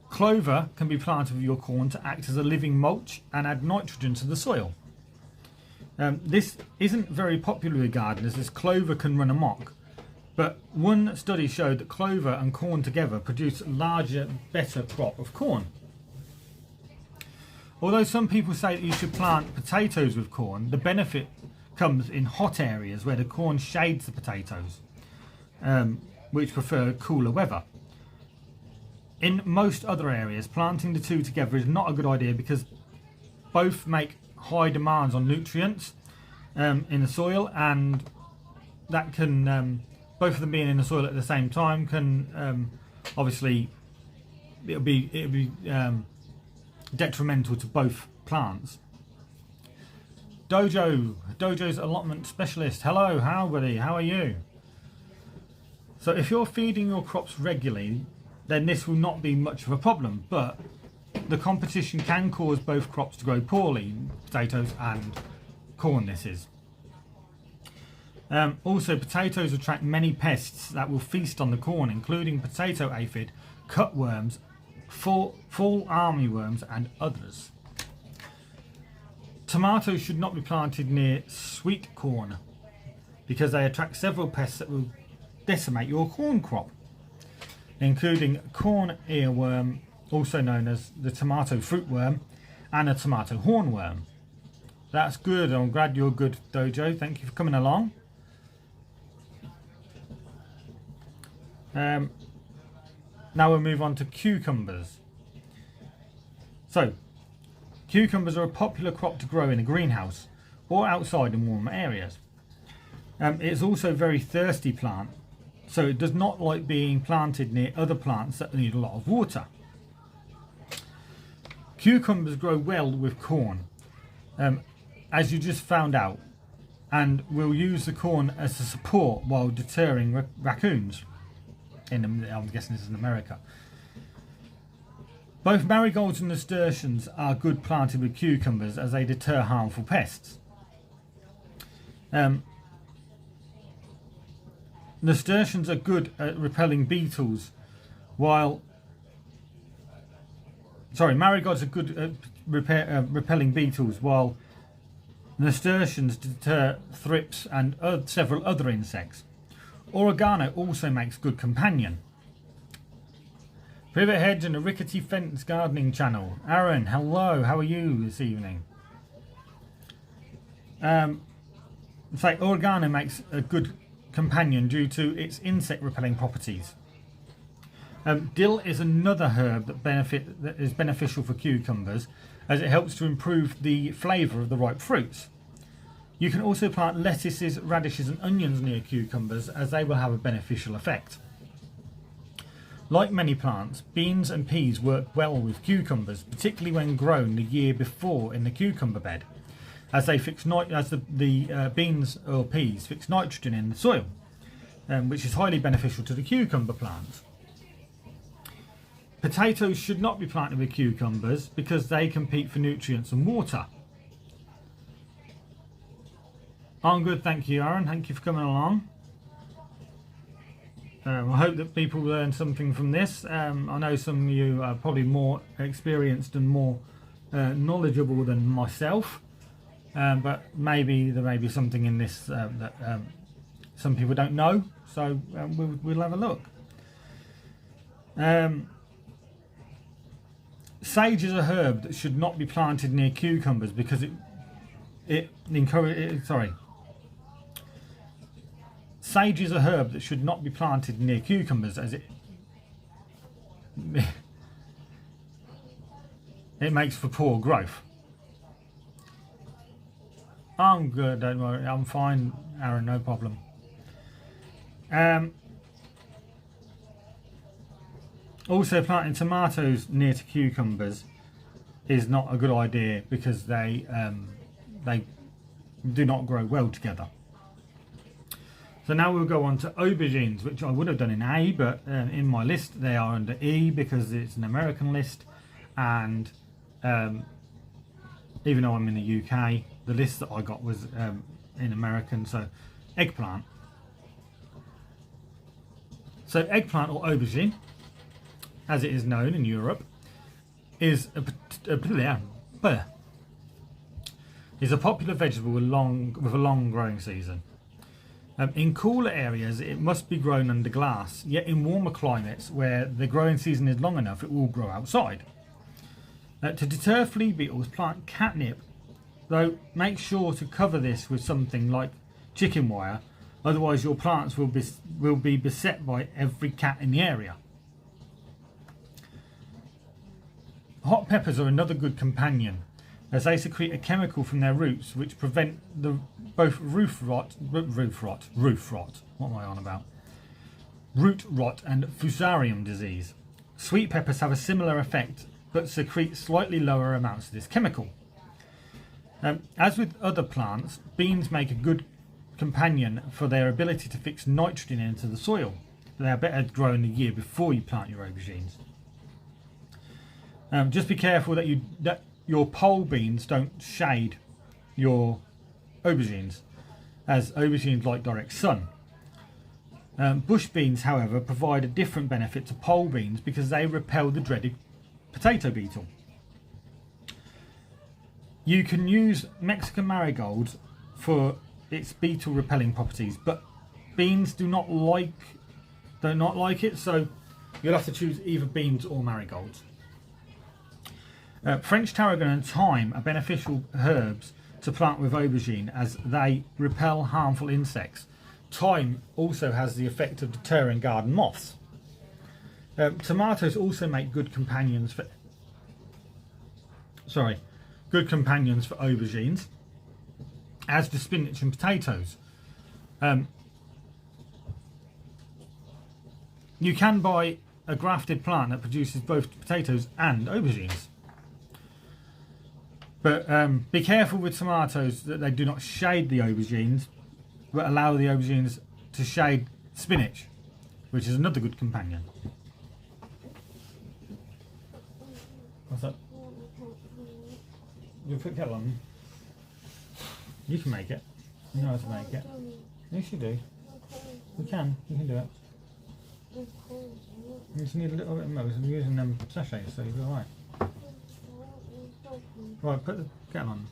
Speaker 1: Clover can be planted with your corn to act as a living mulch and add nitrogen to the soil. This isn't very popular with gardeners, as clover can run amok. But one study showed that clover and corn together produce a larger, better crop of corn. Although some people say that you should plant potatoes with corn, the benefit comes in hot areas where the corn shades the potatoes, which prefer cooler weather. In most other areas, planting the two together is not a good idea because both make high demands on nutrients in the soil, and that can... both of them being in the soil at the same time can obviously it'll be detrimental to both plants. Dojo's allotment specialist. Hello, buddy? How are you? So if you're feeding your crops regularly, then this will not be much of a problem, but the competition can cause both crops to grow poorly, potatoes and corn this is. Also, potatoes attract many pests that will feast on the corn, including potato aphid, cutworms, fall armyworms, and others. Tomatoes should not be planted near sweet corn because they attract several pests that will decimate your corn crop, including corn earworm, also known as the tomato fruitworm, and a tomato hornworm. That's good. I'm glad you're good, Dojo. Thank you for coming along. Now we'll move on to cucumbers. So, cucumbers are a popular crop to grow in a greenhouse or outside in warmer areas. It's also a very thirsty plant, so it does not like being planted near other plants that need a lot of water. Cucumbers grow well with corn, as you just found out, and will use the corn as a support while deterring raccoons. I'm guessing this is in America. Both marigolds and nasturtiums are good planted with cucumbers as they deter harmful pests. Nasturtiums are good at repelling beetles, marigolds are good at repelling beetles, while nasturtiums deter thrips and several other insects. Oregano also makes good companion. Privet Hedge and a Rickety Fence Gardening Channel. Aaron, hello, how are you this evening? Oregano makes a good companion due to its insect repelling properties. Dill is another herb that is beneficial for cucumbers, as it helps to improve the flavour of the ripe fruits. You can also plant lettuces, radishes and onions near cucumbers, as they will have a beneficial effect. Like many plants, beans and peas work well with cucumbers, particularly when grown the year before in the cucumber bed, as they fix the beans or peas fix nitrogen in the soil, which is highly beneficial to the cucumber plants. Potatoes should not be planted with cucumbers because they compete for nutrients and water. I'm good, thank you, Aaron. Thank you for coming along. I hope that people learn something from this. I know some of you are probably more experienced and more knowledgeable than myself, but maybe there may be something in this that some people don't know, so we'll have a look. Sage is a herb that should not be planted near cucumbers because Sage is a herb that should not be planted near cucumbers as it makes for poor growth. I'm good, don't worry, I'm fine, Aaron, no problem. Also, planting tomatoes near to cucumbers is not a good idea because they do not grow well together. So now we'll go on to aubergines, which I would have done in A, but in my list they are under E because it's an American list, and even though I'm in the UK, the list that I got was in American. So eggplant. So eggplant, or aubergine, as it is known in Europe, is a popular vegetable with a long growing season. In cooler areas it must be grown under glass, yet in warmer climates where the growing season is long enough it will grow outside. To deter flea beetles, plant catnip, though make sure to cover this with something like chicken wire, otherwise your plants will be beset by every cat in the area. Hot peppers are another good companion, as they secrete a chemical from their roots which prevent both root rot and Fusarium disease. Sweet peppers have a similar effect but secrete slightly lower amounts of this chemical. As with other plants, beans make a good companion for their ability to fix nitrogen into the soil. They are better grown the year before you plant your aubergines. Just be careful that your pole beans don't shade your aubergines, as aubergines like direct sun. Bush beans, however, provide a different benefit to pole beans because they repel the dreaded potato beetle. You can use Mexican marigolds for its beetle repelling properties, but beans do not like it, so you'll have to choose either beans or marigolds. French tarragon and thyme are beneficial herbs to plant with aubergine as they repel harmful insects. Thyme also has the effect of deterring garden moths. Tomatoes also make good companions for aubergines, as do spinach and potatoes. You can buy a grafted plant that produces both potatoes and aubergines. But be careful with tomatoes that they do not shade the aubergines, but allow the aubergines to shade spinach, which is another good companion. What's that? You'll put kettle on. You can make it. You know how to make it. Yes, you do. You can do it. You just need a little bit of milk. I'm using them sachets, so you'll be alright. Right, put the kettle on.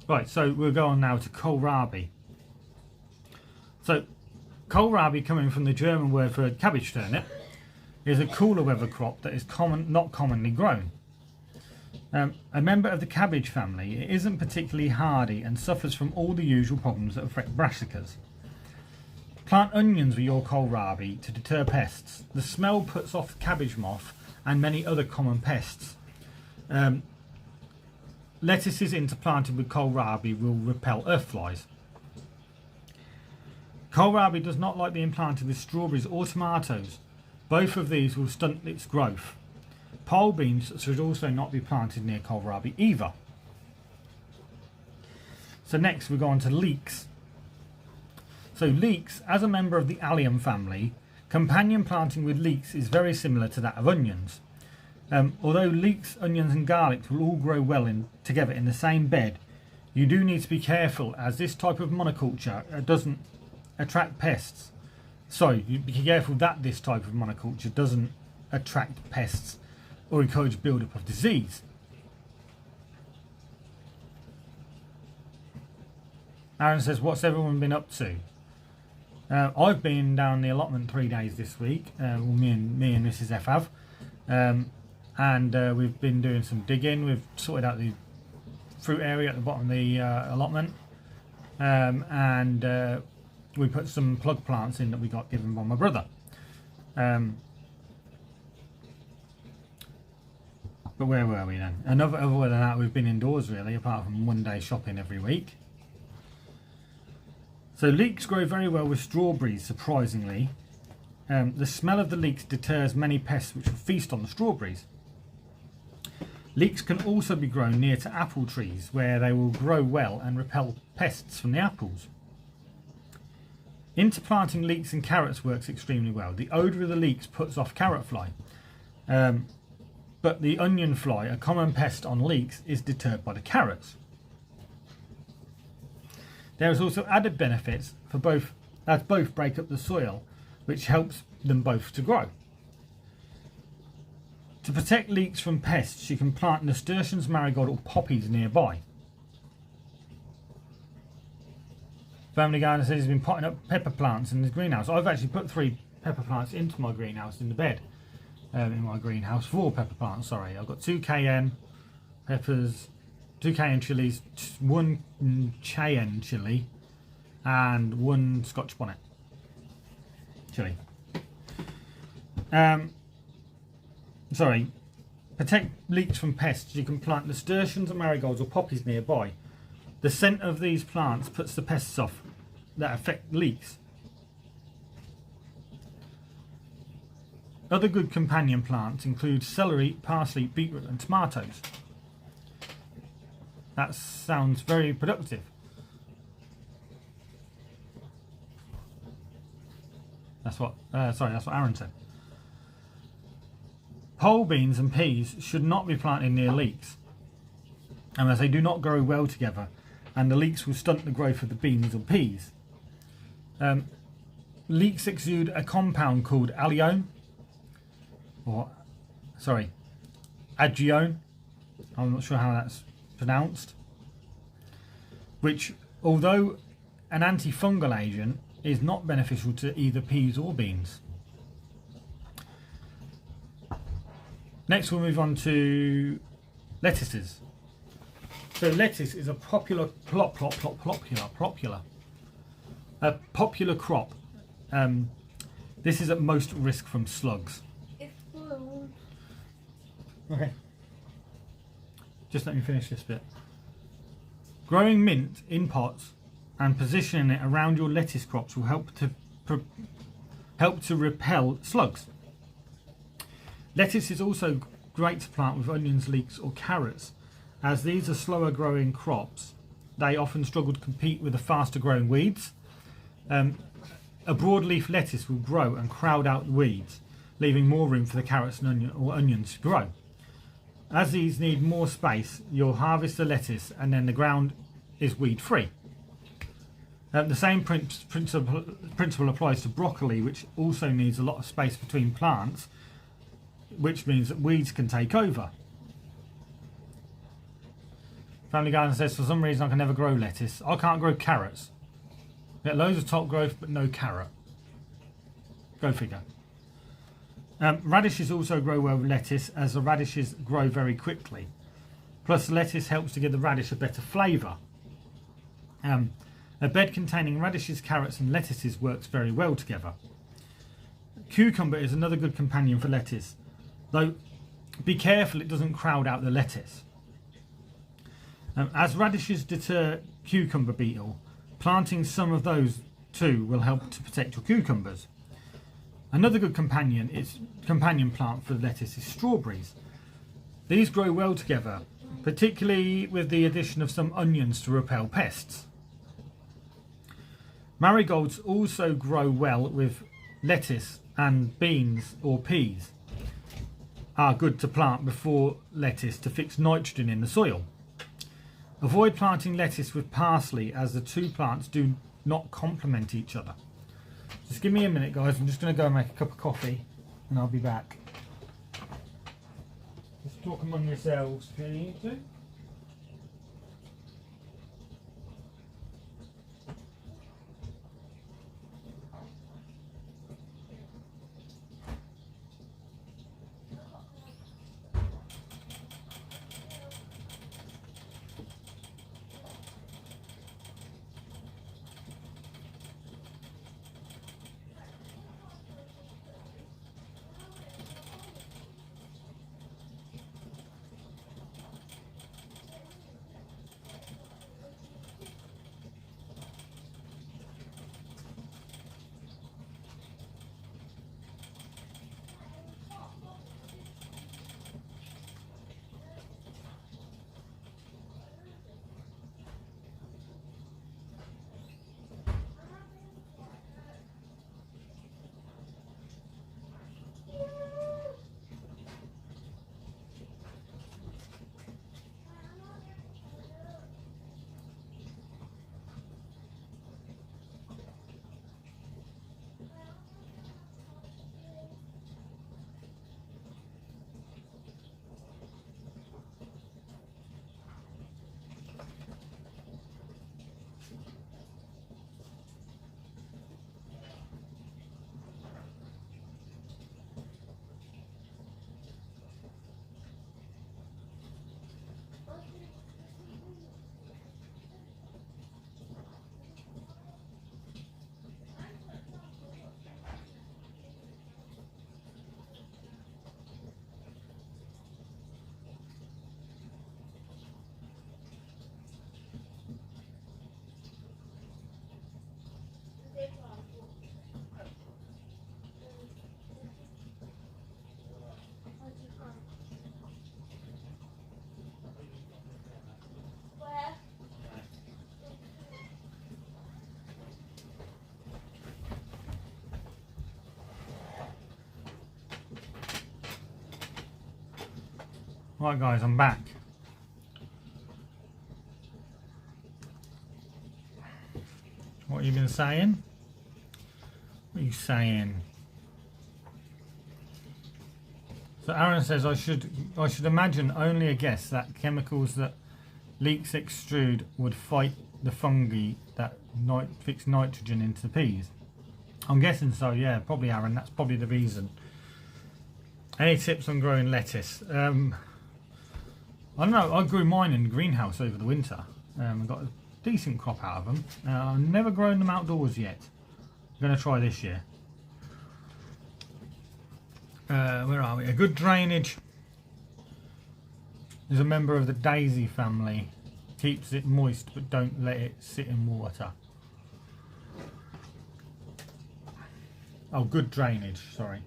Speaker 1: Right, so we'll go on now to Kohlrabi. So, Kohlrabi, coming from the German word for cabbage turnip, is a cooler weather crop that is not commonly grown. A member of the cabbage family, it isn't particularly hardy and suffers from all the usual problems that affect brassicas. Plant onions with your kohlrabi to deter pests. The smell puts off cabbage moth and many other common pests. Lettuces interplanted with kohlrabi will repel earth flies. Kohlrabi does not like being planted with strawberries or tomatoes. Both of these will stunt its growth. Pole beans should also not be planted near kohlrabi either. So next we go on to leeks. So leeks, as a member of the allium family, companion planting with leeks is very similar to that of onions. Although leeks, onions and garlics will all grow well together in the same bed, you do need to be careful as this type of monoculture doesn't attract pests. So you be careful that this type of monoculture doesn't attract pests or encourage build-up of disease. Aaron says, what's everyone been up to? I've been down the allotment 3 days this week. Me and Mrs. F have. And we've been doing some digging. We've sorted out the fruit area at the bottom of the allotment. And we put some plug plants in that we got given by my brother. But where were we then? Other than that, we've been indoors really, apart from 1 day shopping every week. So leeks grow very well with strawberries, surprisingly. The smell of the leeks deters many pests which will feast on the strawberries. Leeks can also be grown near to apple trees, where they will grow well and repel pests from the apples. Interplanting leeks and carrots works extremely well. The odour of the leeks puts off carrot fly. But the onion fly, a common pest on leeks, is deterred by the carrots. There is also added benefits for both, as both break up the soil, which helps them both to grow. To protect leeks from pests, you can plant nasturtiums, marigold or poppies nearby. Family Gardener says he's been potting up pepper plants in his greenhouse. I've actually put 3 pepper plants into my greenhouse in the bed. In my greenhouse, 4 pepper plants, sorry. I've got 2 cayenne peppers, 2 cayenne chilies, 1 cayenne chili, and 1 Scotch bonnet chili. Protect leeks from pests. You can plant nasturtiums and marigolds or poppies nearby. The scent of these plants puts the pests off that affect leeks. Other good companion plants include celery, parsley, beetroot and tomatoes. That sounds very productive. That's what Aaron said. Pole beans and peas should not be planted near leeks, as they do not grow well together, and the leeks will stunt the growth of the beans or peas. Leeks exude a compound called allione, agione. I'm not sure how that's pronounced. Which, although an antifungal agent, is not beneficial to either peas or beans. Next we'll move on to lettuces. So lettuce is a popular crop. This is at most risk from slugs. Okay. Just let me finish this bit. Growing mint in pots and positioning it around your lettuce crops will help to repel slugs. Lettuce is also great to plant with onions, leeks or carrots. As these are slower growing crops, they often struggle to compete with the faster growing weeds. A broadleaf lettuce will grow and crowd out the weeds, leaving more room for the carrots and onions to grow. As these need more space, you'll harvest the lettuce and then the ground is weed free. The same principle applies to broccoli, which also needs a lot of space between plants, which means that weeds can take over. Family Garden says, for some reason I can never grow lettuce. I can't grow carrots. Get loads of top growth but no carrot. Go figure. Radishes also grow well with lettuce, as the radishes grow very quickly. Plus lettuce helps to give the radish a better flavour. A bed containing radishes, carrots and lettuces works very well together. Cucumber is another good companion for lettuce, though be careful it doesn't crowd out the lettuce. As radishes deter cucumber beetle, planting some of those too will help to protect your cucumbers. Another good companion plant for lettuce is strawberries. These grow well together, particularly with the addition of some onions to repel pests. Marigolds also grow well with lettuce, and beans or peas are good to plant before lettuce to fix nitrogen in the soil. Avoid planting lettuce with parsley, as the two plants do not complement each other. Just give me a minute guys, I'm just going to go and make a cup of coffee and I'll be back. talk among yourselves if you need to. Right guys, I'm back. What have you been saying? What are you saying? So Aaron says I should imagine only a guess that chemicals that leeks extrude would fight the fungi that fix nitrogen into peas. I'm guessing so, yeah, probably Aaron, that's probably the reason. Any tips on growing lettuce? I don't know, I grew mine in the greenhouse over the winter. I got a decent crop out of them. I've never grown them outdoors yet. I'm going to try this year. Where are we? A good drainage is a member of the daisy family. Keeps it moist but don't let it sit in water. Oh, good drainage, sorry.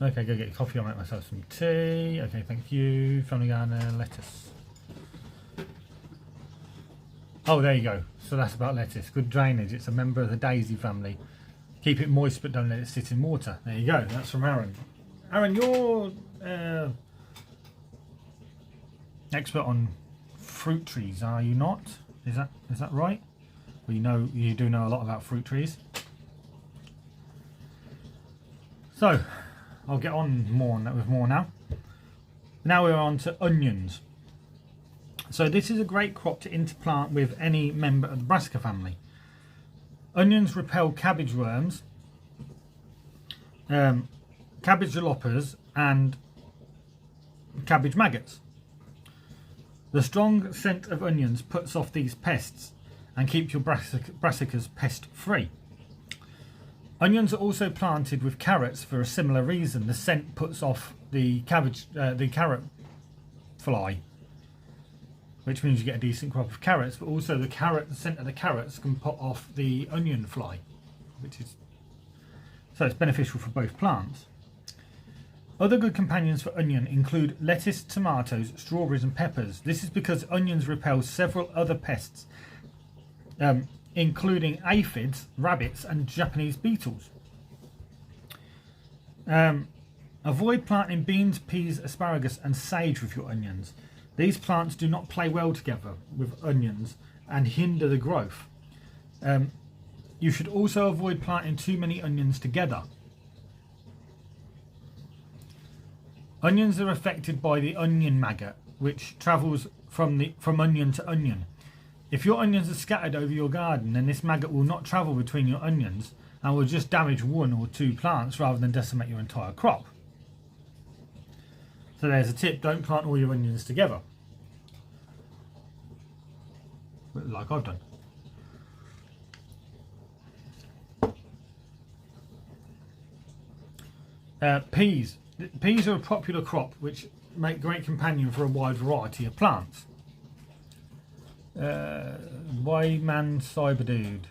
Speaker 1: Okay, go get your coffee. I'll make myself some tea. Okay, thank you. Family garden lettuce. Oh, there you go. So that's about lettuce. Good drainage. It's a member of the daisy family. Keep it moist but don't let it sit in water. There you go. That's from Aaron. Aaron, you're expert on fruit trees, are you not? Is that right? Well, you do know a lot about fruit trees. So I'll get on with more now. Now we're on to onions. So this is a great crop to interplant with any member of the brassica family. Onions repel cabbage worms, cabbage loppers and cabbage maggots. The strong scent of onions puts off these pests and keeps your brassicas pest free. Onions are also planted with carrots for a similar reason. The scent puts off the carrot fly, which means you get a decent crop of carrots, but also the scent of the carrots can put off the onion fly, so it's beneficial for both plants. Other good companions for onion include lettuce, tomatoes, strawberries and peppers. This is because onions repel several other pests, including aphids, rabbits and Japanese beetles. Avoid planting beans, peas, asparagus and sage with your onions. These plants do not play well together with onions and hinder the growth. You should also avoid planting too many onions together. Onions are affected by the onion maggot, which travels from onion to onion. If your onions are scattered over your garden, then this maggot will not travel between your onions and will just damage one or two plants rather than decimate your entire crop. So there's a tip: don't plant all your onions together, like I've done. Peas. Peas are a popular crop which make great companion for a wide variety of plants. Wayman Cyberdude.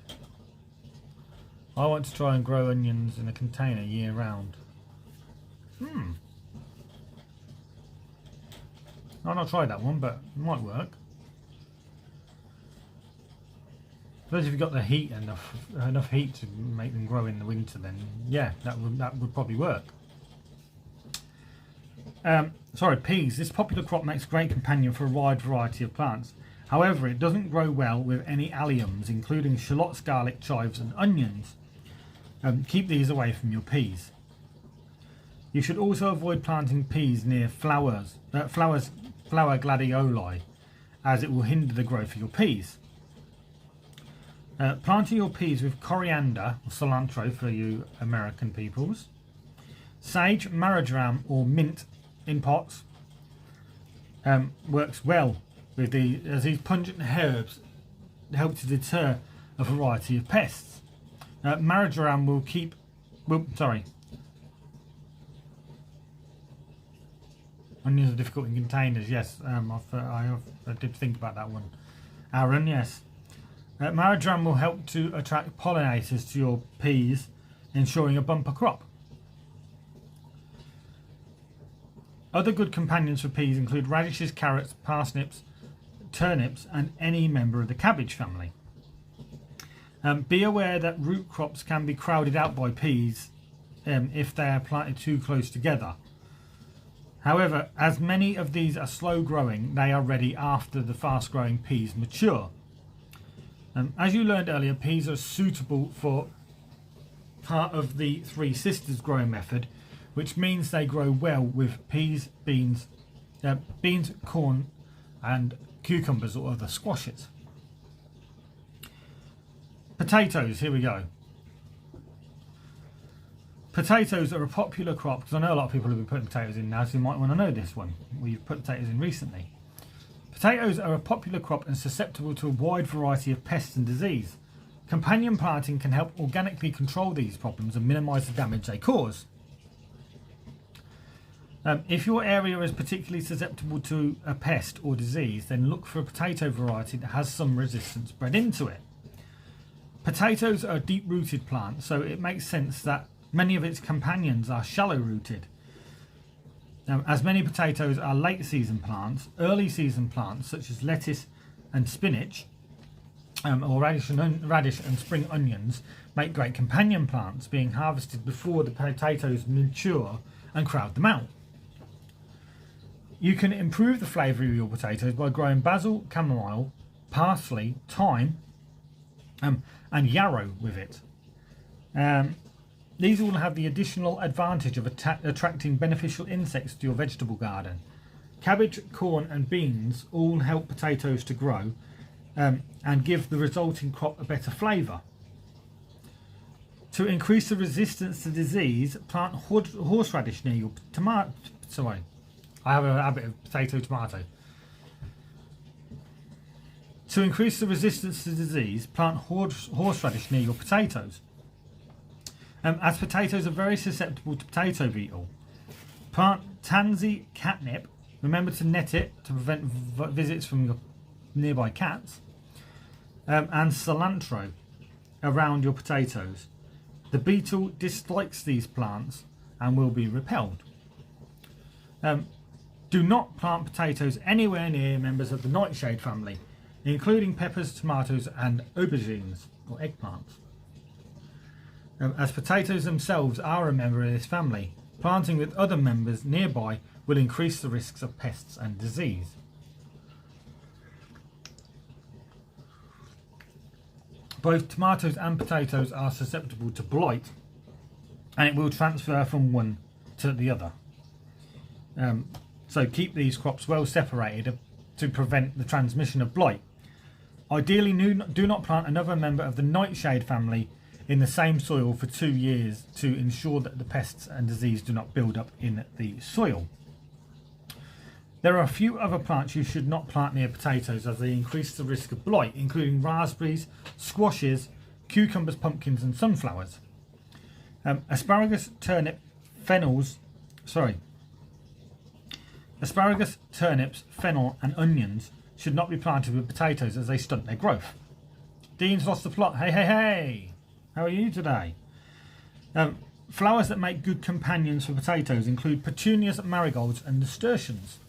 Speaker 1: I want to try and grow onions in a container year round. I've not tried that one, but it might work. Suppose if you've got the heat, enough heat to make them grow in the winter, then yeah, that would probably work. Peas. This popular crop makes a great companion for a wide variety of plants. However, it doesn't grow well with any alliums, including shallots, garlic, chives and onions. Keep these away from your peas. You should also avoid planting peas near flower gladioli, as it will hinder the growth of your peas. Planting your peas with coriander, or cilantro for you American peoples, sage, marjoram or mint in pots works well with as these pungent herbs help to deter a variety of pests. Marjoram will keep... Onions are difficult in containers, yes. I did think about that one. Aaron, yes. Marjoram will help to attract pollinators to your peas, ensuring a bumper crop. Other good companions for peas include radishes, carrots, parsnips, turnips and any member of the cabbage family. Be aware that root crops can be crowded out by peas if they are planted too close together. However, as many of these are slow growing, they are ready after the fast growing peas mature. As you learned earlier, peas are suitable for part of the Three Sisters growing method, which means they grow well with peas, beans, corn and cucumbers or other squashes. Potatoes, here we go. Potatoes are a popular crop, because I know a lot of people have been putting potatoes in now, so you might want to know this one. We've put potatoes in recently. Potatoes are a popular crop and susceptible to a wide variety of pests and disease. Companion planting can help organically control these problems and minimise the damage they cause. If your area is particularly susceptible to a pest or disease, then look for a potato variety that has some resistance bred into it. Potatoes are a deep-rooted plant, so it makes sense that many of its companions are shallow-rooted. As many potatoes are late-season plants, early-season plants such as lettuce and spinach, or radish and spring onions, make great companion plants, being harvested before the potatoes mature and crowd them out. You can improve the flavour of your potatoes by growing basil, chamomile, parsley, thyme, and yarrow with it. These all have the additional advantage of attracting beneficial insects to your vegetable garden. Cabbage, corn and beans all help potatoes to grow and give the resulting crop a better flavour. To increase the resistance to disease, plant horseradish near your tomato. Sorry, I have a habit of potato-tomato. To increase the resistance to disease, plant horseradish near your potatoes. As potatoes are very susceptible to potato beetle, plant tansy catnip. Remember to net it to prevent visits from your nearby cats. And cilantro around your potatoes. The beetle dislikes these plants and will be repelled. Do not plant potatoes anywhere near members of the nightshade family, including peppers, tomatoes and aubergines or eggplants. As potatoes themselves are a member of this family, planting with other members nearby will increase the risks of pests and disease. Both tomatoes and potatoes are susceptible to blight, and it will transfer from one to the other. So keep these crops well separated to prevent the transmission of blight. Ideally, do not plant another member of the nightshade family in the same soil for 2 years to ensure that the pests and disease do not build up in the soil. There are a few other plants you should not plant near potatoes as they increase the risk of blight, including raspberries, squashes, cucumbers, pumpkins and sunflowers. Asparagus, turnips, fennel and onions should not be planted with potatoes as they stunt their growth. Dean's lost the plot. Hey, hey, hey! How are you today? Flowers that make good companions for potatoes include petunias, marigolds and nasturtiums.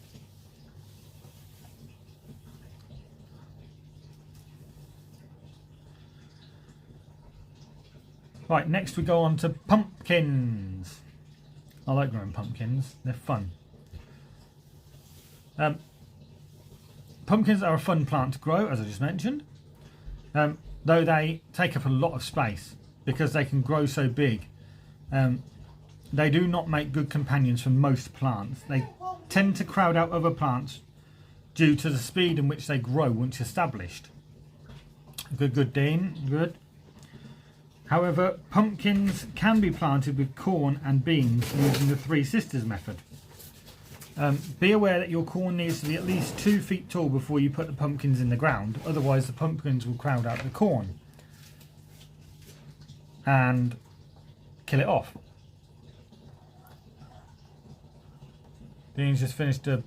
Speaker 1: Right, next we go on to pumpkins. I like growing pumpkins, they're fun. Pumpkins are a fun plant to grow, as I just mentioned, though they take up a lot of space because they can grow so big. They do not make good companions for most plants. They tend to crowd out other plants due to the speed in which they grow once established. Good, Dean, good. However, pumpkins can be planted with corn and beans using the Three Sisters method. Be aware that your corn needs to be at least 2 feet tall before you put the pumpkins in the ground, otherwise the pumpkins will crowd out the corn and kill it off. Dean's just finished a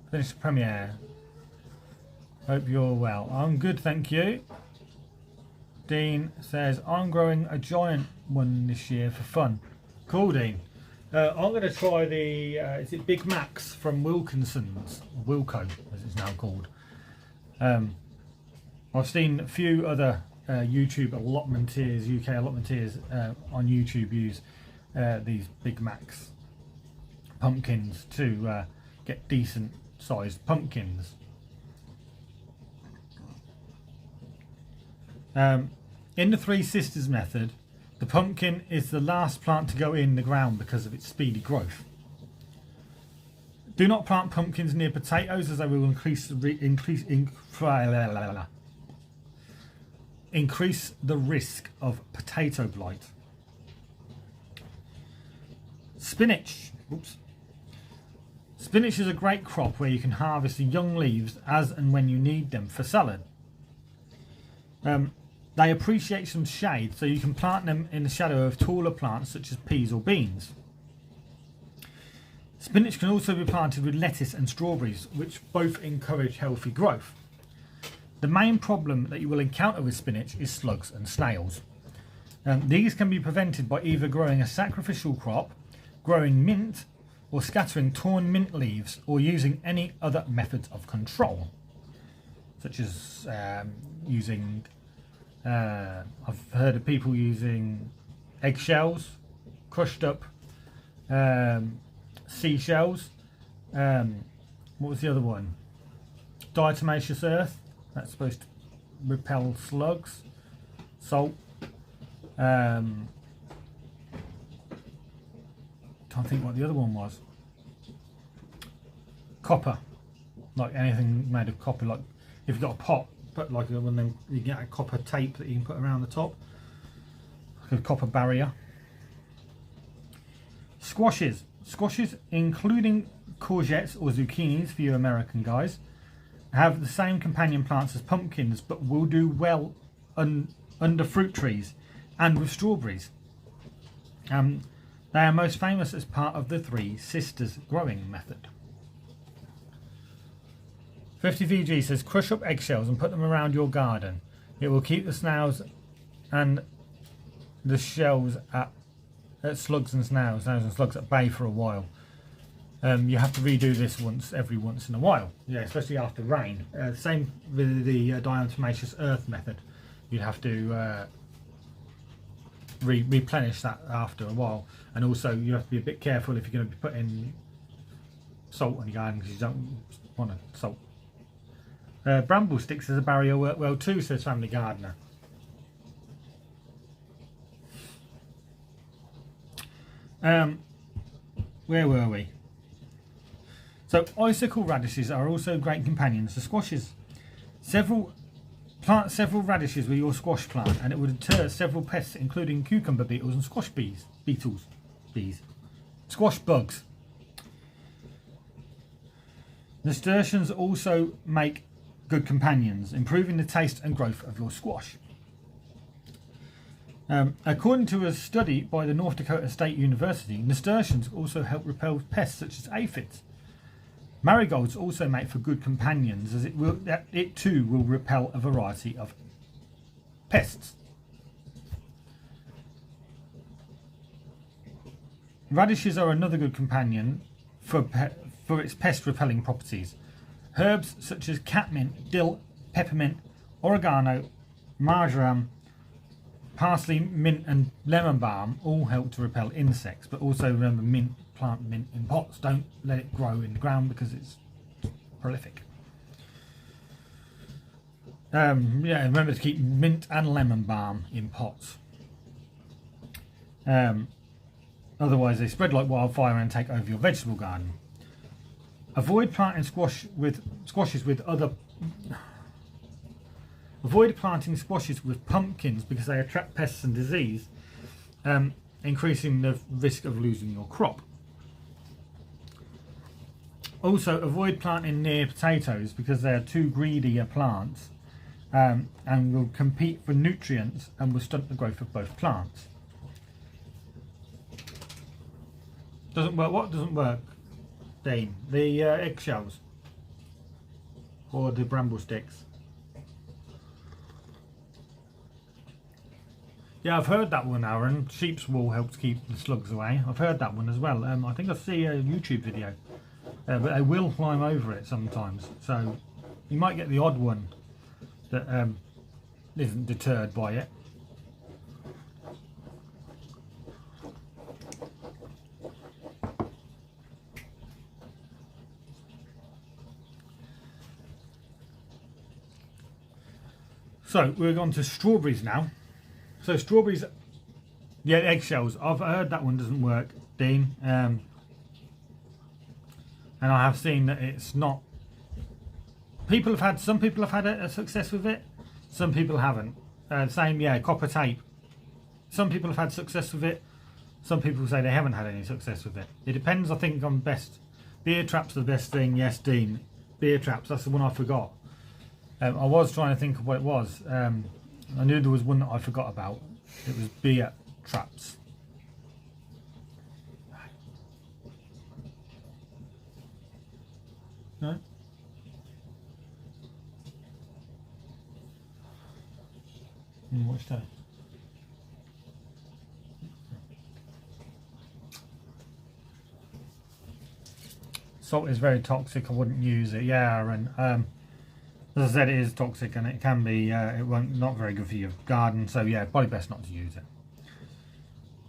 Speaker 1: finished the premiere. Hope you're well. I'm good, thank you. Dean says, I'm growing a giant one this year for fun. Cool, Dean. I'm going to try the, is it Big Macs from Wilkinson's, Wilco as it's now called. I've seen a few other YouTube allotmenteers, UK allotmenteers on YouTube use these Big Macs pumpkins to get decent sized pumpkins. In the Three Sisters method, the pumpkin is the last plant to go in the ground because of its speedy growth. Do not plant pumpkins near potatoes as they will increase the risk of potato blight. Spinach. Oops. Spinach is a great crop where you can harvest the young leaves as and when you need them for salad. They appreciate some shade, so you can plant them in the shadow of taller plants such as peas or beans. Spinach can also be planted with lettuce and strawberries, which both encourage healthy growth. The main problem that you will encounter with spinach is slugs and snails. These can be prevented by either growing a sacrificial crop, growing mint, or scattering torn mint leaves, or using any other methods of control, such as using... I've heard of people using eggshells, crushed up seashells. What was the other one? Diatomaceous earth. That's supposed to repel slugs. Salt. Can't think what the other one was. Copper. Like anything made of copper. Like if you've got a pot, put like one of them, you get a copper tape that you can put around the top, like a copper barrier. Squashes, including courgettes or zucchinis for you American guys, have the same companion plants as pumpkins, but will do well under fruit trees and with strawberries. They are most famous as part of the Three Sisters growing method. 50VG says, crush up eggshells and put them around your garden. It will keep the snails and the shells at slugs and snails and slugs at bay for a while. You have to redo this every once in a while. Yeah, especially after rain. Same with the diatomaceous earth method. You have to replenish that after a while. And also you have to be a bit careful if you're going to be putting salt on your garden, because you don't want to salt. Bramble sticks as a barrier work well too, says Family Gardener. Where were we? So icicle radishes are also great companions to squashes. Plant several radishes with your squash plant and it will deter several pests including cucumber beetles and squash squash bugs. Nasturtiums also make good companions, improving the taste and growth of your squash. According to a study by the North Dakota State University, nasturtiums also help repel pests such as aphids. Marigolds also make for good companions as it too will repel a variety of pests. Radishes are another good companion for its pest repelling properties. Herbs such as catmint, dill, peppermint, oregano, marjoram, parsley, mint and lemon balm all help to repel insects, but also remember plant mint in pots. Don't let it grow in the ground because it's prolific. Remember to keep mint and lemon balm in pots. Otherwise they spread like wildfire and take over your vegetable garden. Avoid planting squashes with pumpkins because they attract pests and disease, increasing the risk of losing your crop. Also, avoid planting near potatoes because they are too greedy plants and will compete for nutrients and will stunt the growth of both plants. Doesn't work. What doesn't work, Dean? The eggshells or the bramble sticks? Yeah, I've heard that one, Aaron. Sheep's wool helps keep the slugs away. I've heard that one as well. I think I see a YouTube video, but they will climb over it sometimes. So you might get the odd one that isn't deterred by it. So we're on to strawberries now. So strawberries, yeah, eggshells. I've heard that one doesn't work, Dean. And I have seen that it's not. Some people have had a success with it. Some people haven't. Same, yeah, copper tape. Some people have had success with it. Some people say they haven't had any success with it. It depends, I think, on best. Beer traps are the best thing. Yes, Dean. Beer traps. That's the one I forgot. I was trying to think of what it was. I knew there was one that I forgot about. It was beer traps. No? Watch that. Salt is very toxic. I wouldn't use it. Yeah, Aaron. As I said, it is toxic and it can be, not very good for your garden, so yeah, probably best not to use it.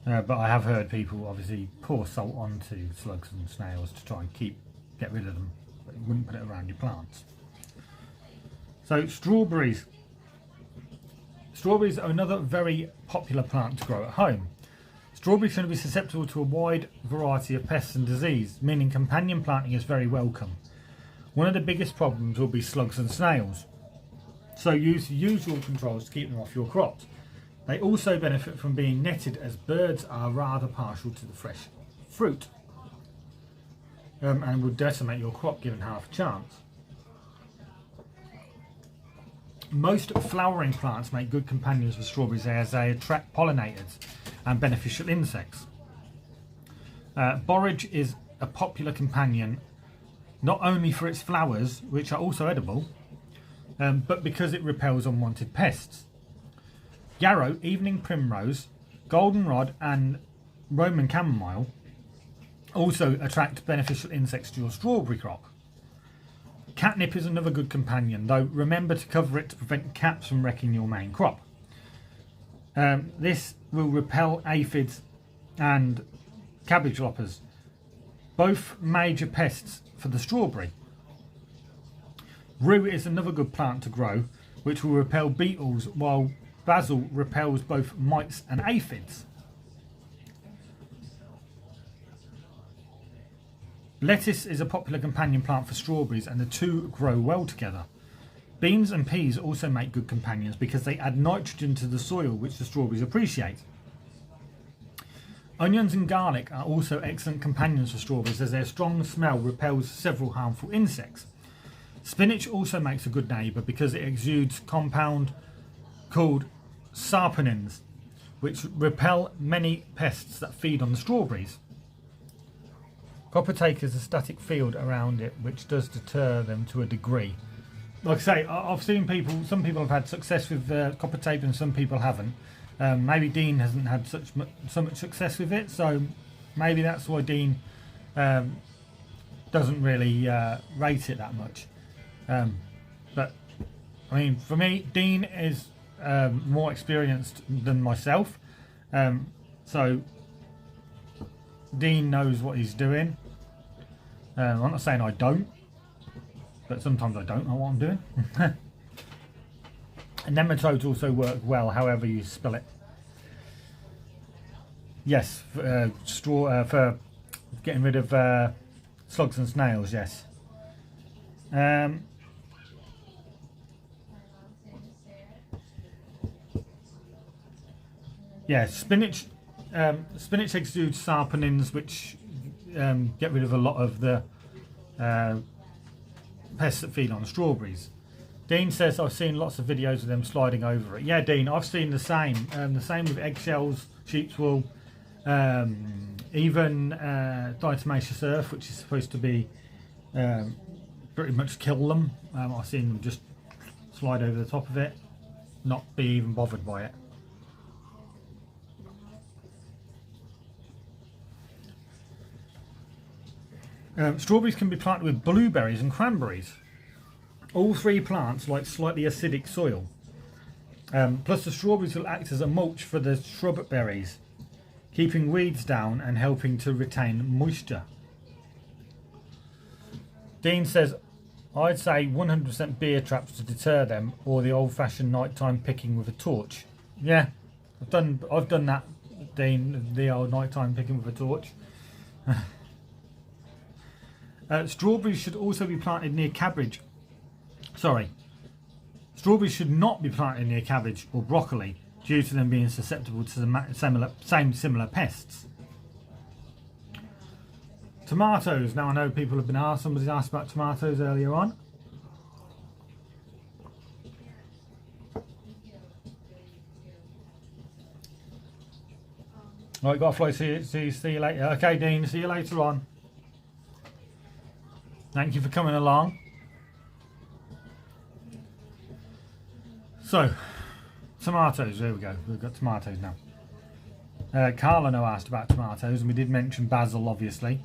Speaker 1: But I have heard people obviously pour salt onto slugs and snails to try and get rid of them, but you wouldn't put it around your plants. So strawberries. Strawberries are another very popular plant to grow at home. Strawberries can be susceptible to a wide variety of pests and disease, meaning companion planting is very welcome. One of the biggest problems will be slugs and snails, so use the usual controls to keep them off your crops. They also benefit from being netted as birds are rather partial to the fresh fruit and would decimate your crop given half a chance. Most flowering plants make good companions for strawberries as they attract pollinators and beneficial insects. Borage is a popular companion not only for its flowers, which are also edible, but because it repels unwanted pests. Yarrow, evening primrose, goldenrod and Roman chamomile also attract beneficial insects to your strawberry crop. Catnip is another good companion, though remember to cover it to prevent cats from wrecking your main crop. This will repel aphids and cabbage loppers, both major pests for the strawberry. Rue is another good plant to grow, which will repel beetles, while basil repels both mites and aphids. Lettuce is a popular companion plant for strawberries, and the two grow well together. Beans and peas also make good companions because they add nitrogen to the soil, which the strawberries appreciate. Onions and garlic are also excellent companions for strawberries, as their strong smell repels several harmful insects. Spinach also makes a good neighbour because it exudes compound called saponins, which repel many pests that feed on the strawberries. Copper take is a static field around it, which does deter them to a degree. Like I say, I've seen people, some people have had success with copper tape and some people haven't. Maybe Dean hasn't had so much success with it, so maybe that's why Dean doesn't really rate it that much. But I mean, for me, Dean is more experienced than myself, so Dean knows what he's doing. I'm not saying I don't, but sometimes I don't know what I'm doing. And nematodes also work well, however you spell it. Yes, for getting rid of slugs and snails, yes. Yeah, spinach exudes saponins, which get rid of a lot of the pests that feed on strawberries. Dean says, I've seen lots of videos of them sliding over it. Yeah, Dean, I've seen the same. The same with eggshells, sheep's wool, even diatomaceous earth, which is supposed to be pretty much kill them. I've seen them just slide over the top of it, not be even bothered by it. Strawberries can be planted with blueberries and cranberries. All three plants like slightly acidic soil. Plus the strawberries will act as a mulch for the shrub berries, keeping weeds down and helping to retain moisture. Dean says, I'd say 100% beer traps to deter them, or the old-fashioned nighttime picking with a torch. Yeah, I've done that, Dean, the old nighttime picking with a torch. Strawberries should also be planted near cabbage. Strawberries should not be planted near cabbage or broccoli due to them being susceptible to the similar pests. Tomatoes. Now I know people have been asked, somebody's asked about tomatoes earlier on. Right, got to fly. See you later. Okay, Dean, see you later on. Thank you for coming along. So, tomatoes, there we go. We've got tomatoes now. Carlo asked about tomatoes, and we did mention basil, obviously.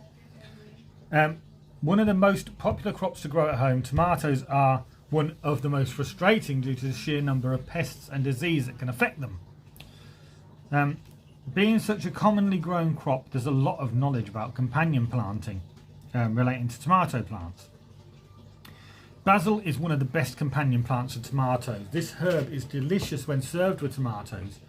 Speaker 1: One of the most popular crops to grow at home, tomatoes are one of the most frustrating due to the sheer number of pests and disease that can affect them. Being such a commonly grown crop, there's a lot of knowledge about companion planting relating to tomato plants. Basil is one of the best companion plants for tomatoes. This herb is delicious when served with tomatoes.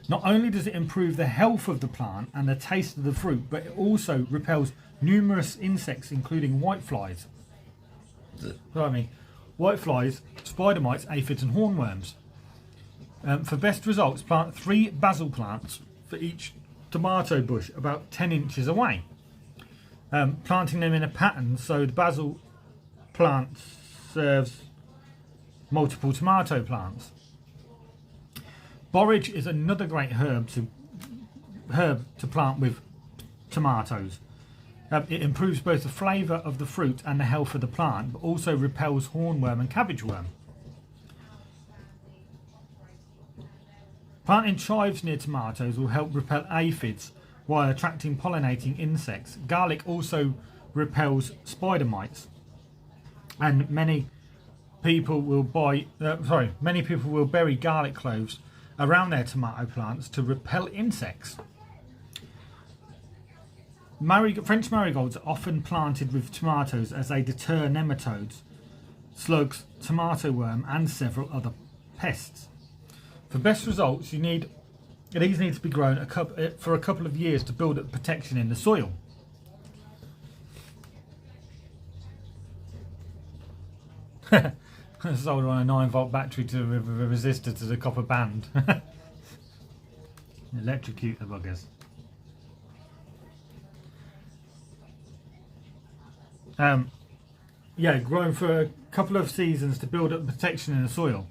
Speaker 1: Not only does it improve the health of the plant and the taste of the fruit, but it also repels numerous insects, including whiteflies. Whiteflies, spider mites, aphids and hornworms. For best results, plant 3 basil plants for each tomato bush about 10 inches away. Planting them in a pattern so the basil plant serves multiple tomato plants. Borage is another great herb to plant with tomatoes. It improves both the flavour of the fruit and the health of the plant, but also repels hornworm and cabbage worm. Planting chives near tomatoes will help repel aphids while attracting pollinating insects. Garlic also repels spider mites, and many people will bury garlic cloves around their tomato plants to repel insects. French marigolds are often planted with tomatoes as they deter nematodes, slugs, tomato worm and several other pests. For best results, these need to be grown for a couple of years to build up protection in the soil. Solder on a 9-volt battery to a resistor to the copper band. Electrocute the buggers. Yeah, growing for a couple of seasons to build up protection in the soil.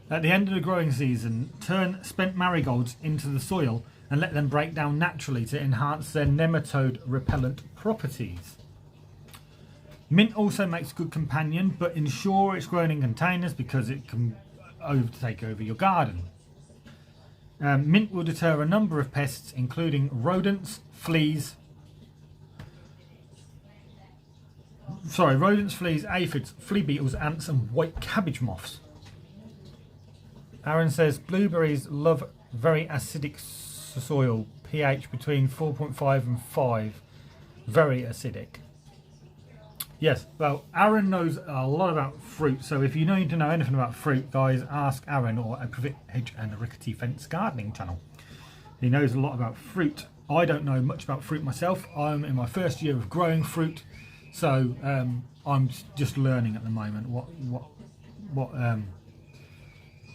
Speaker 1: At the end of the growing season, turn spent marigolds into the soil and let them break down naturally to enhance their nematode repellent properties. Mint also makes good companion, but ensure it's grown in containers because it can take over your garden. Mint will deter a number of pests, including rodents, fleas, aphids, flea beetles, ants, and white cabbage moths. Aaron says blueberries love very acidic soil, pH between 4.5 and 5, very acidic. Yes, well, Aaron knows a lot about fruit, so if you need to know anything about fruit, guys, ask Aaron or a Privet Hedge and a Rickety Fence gardening channel. He knows a lot about fruit. I don't know much about fruit myself. I'm in my first year of growing fruit, so I'm just learning at the moment what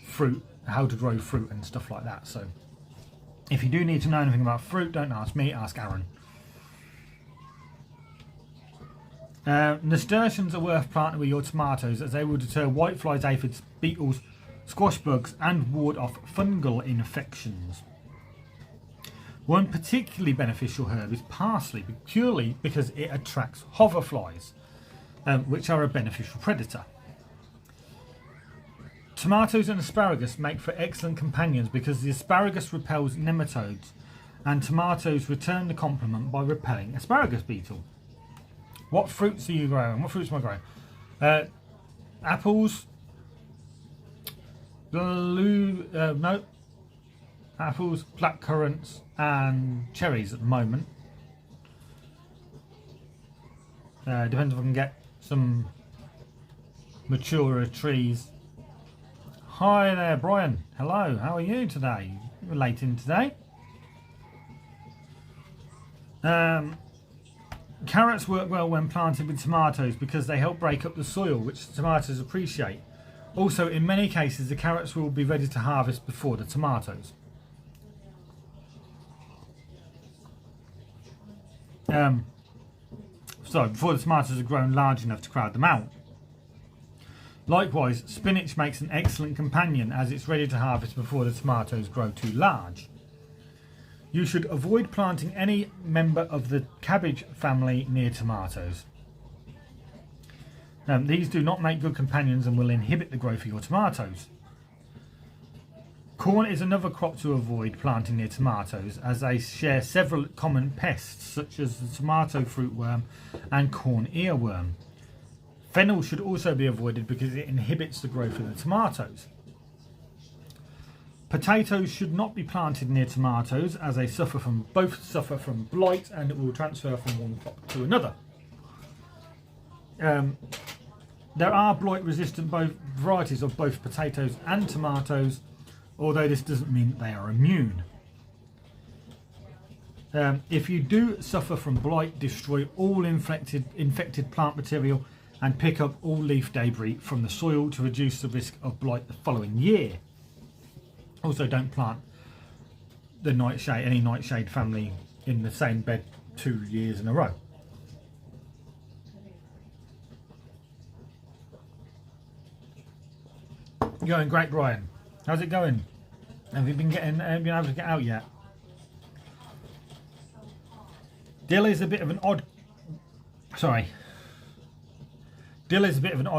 Speaker 1: fruit, how to grow fruit and stuff like that. So if you do need to know anything about fruit, don't ask me, ask Aaron. Nasturtiums are worth planting with your tomatoes as they will deter whiteflies, aphids, beetles, squash bugs and ward off fungal infections. One particularly beneficial herb is parsley, purely because it attracts hoverflies, which are a beneficial predator. Tomatoes and asparagus make for excellent companions because the asparagus repels nematodes and tomatoes return the compliment by repelling asparagus beetle. What fruits are you growing? What fruits am I growing? Apples, apples, blackcurrants and cherries at the moment. Depends if I can get some maturer trees. Hi there, Brian. Hello, how are you today? You're late in today. Carrots work well when planted with tomatoes because they help break up the soil, which tomatoes appreciate. Also, in many cases, the carrots will be ready to harvest before the tomatoes. Before the tomatoes are grown large enough to crowd them out. Likewise, spinach makes an excellent companion as it's ready to harvest before the tomatoes grow too large. You should avoid planting any member of the cabbage family near tomatoes. These do not make good companions and will inhibit the growth of your tomatoes. Corn is another crop to avoid planting near tomatoes as they share several common pests such as the tomato fruit worm and corn earworm. Fennel should also be avoided because it inhibits the growth of the tomatoes. Potatoes should not be planted near tomatoes as they both suffer from blight and it will transfer from one crop to another. There are blight resistant varieties of both potatoes and tomatoes, although this doesn't mean that they are immune. If you do suffer from blight, destroy all infected plant material and pick up all leaf debris from the soil to reduce the risk of blight the following year. Also, don't plant any nightshade family in the same bed 2 years in a row. Going great, Brian. How's it going? Have you been able to get out yet? Dill is a bit of an odd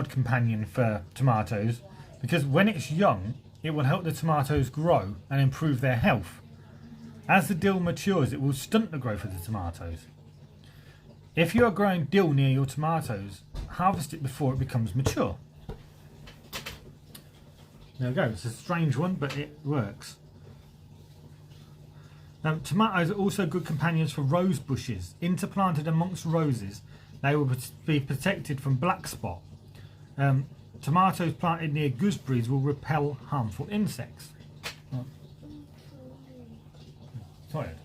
Speaker 1: companion for tomatoes because when it's young, it will help the tomatoes grow and improve their health. As the dill matures, it will stunt the growth of the tomatoes. If you are growing dill near your tomatoes, harvest it before it becomes mature. There we go. It's a strange one, but it works. Now, tomatoes are also good companions for rose bushes. Interplanted amongst roses, they will be protected from black spot. Tomatoes planted near gooseberries will repel harmful insects. Tired?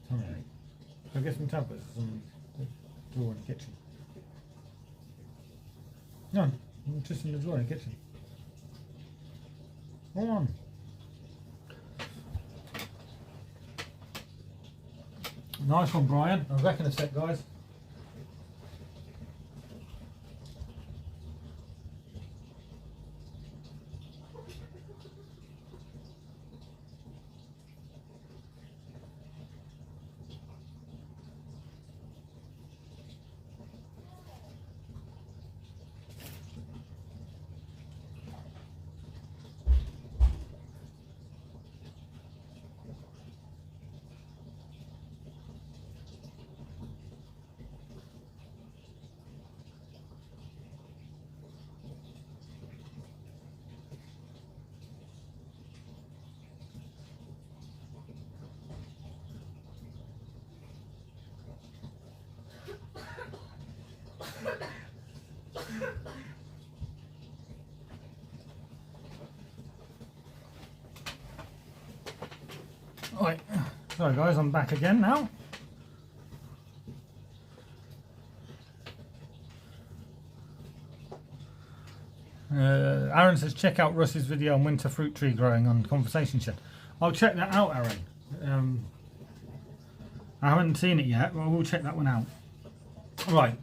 Speaker 1: Tired. Go get some tablets from the drawer in the kitchen. No, I'm just in the drawer in the kitchen. Hold on. Nice one, Brian. I'll back in a sec, guys. Right, sorry guys, I'm back again now. Aaron says check out Russ's video on winter fruit tree growing on Conversation Shed. I'll check that out, Aaron. I haven't seen it yet, but I will check that one out. Right,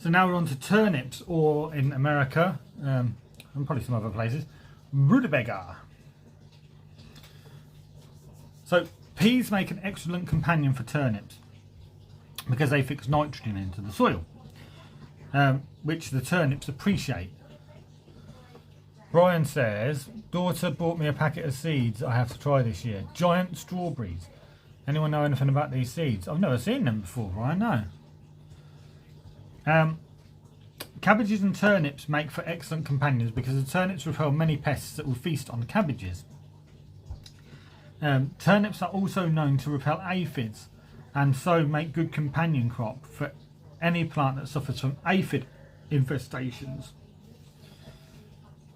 Speaker 1: so now we're on to turnips, or in America, and probably some other places, rutabaga. So peas make an excellent companion for turnips because they fix nitrogen into the soil, which the turnips appreciate. Brian says, daughter bought me a packet of seeds I have to try this year. Giant strawberries. Anyone know anything about these seeds? I've never seen them before, Brian, no. Cabbages and turnips make for excellent companions because the turnips repel many pests that will feast on cabbages. Turnips are also known to repel aphids and so make good companion crop for any plant that suffers from aphid infestations.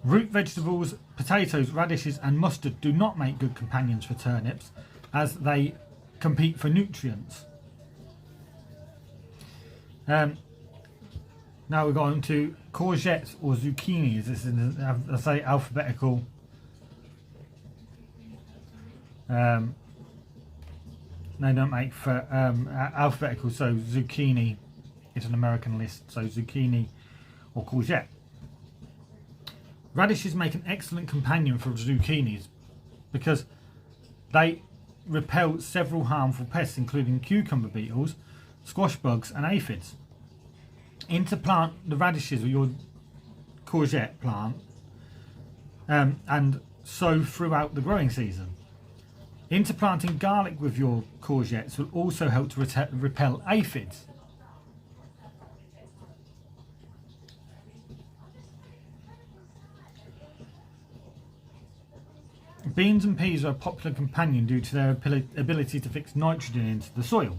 Speaker 1: Root vegetables, potatoes, radishes and mustard do not make good companions for turnips as they compete for nutrients. Now we're going to courgettes or zucchinis. This is, I say, alphabetical. They don't make for alphabetical, so zucchini is an American list, so zucchini or courgette. Radishes make an excellent companion for zucchinis because they repel several harmful pests including cucumber beetles, squash bugs and aphids. Interplant the radishes with your courgette plant and sow throughout the growing season. Interplanting garlic with your courgettes will also help to repel aphids. Beans and peas are a popular companion due to their ability to fix nitrogen into the soil.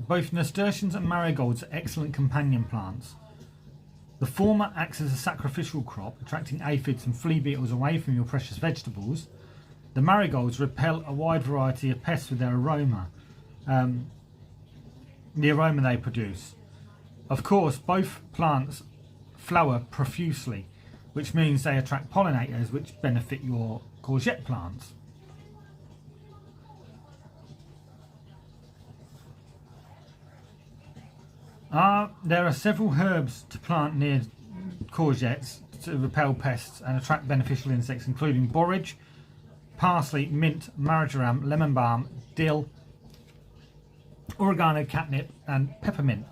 Speaker 1: Both nasturtiums and marigolds are excellent companion plants. The former acts as a sacrificial crop, attracting aphids and flea beetles away from your precious vegetables. The marigolds repel a wide variety of pests with their aroma, the aroma they produce. Of course, both plants flower profusely, which means they attract pollinators which benefit your courgette plants. There are several herbs to plant near courgettes to repel pests and attract beneficial insects, including borage, parsley, mint, marjoram, lemon balm, dill, oregano, catnip and peppermint.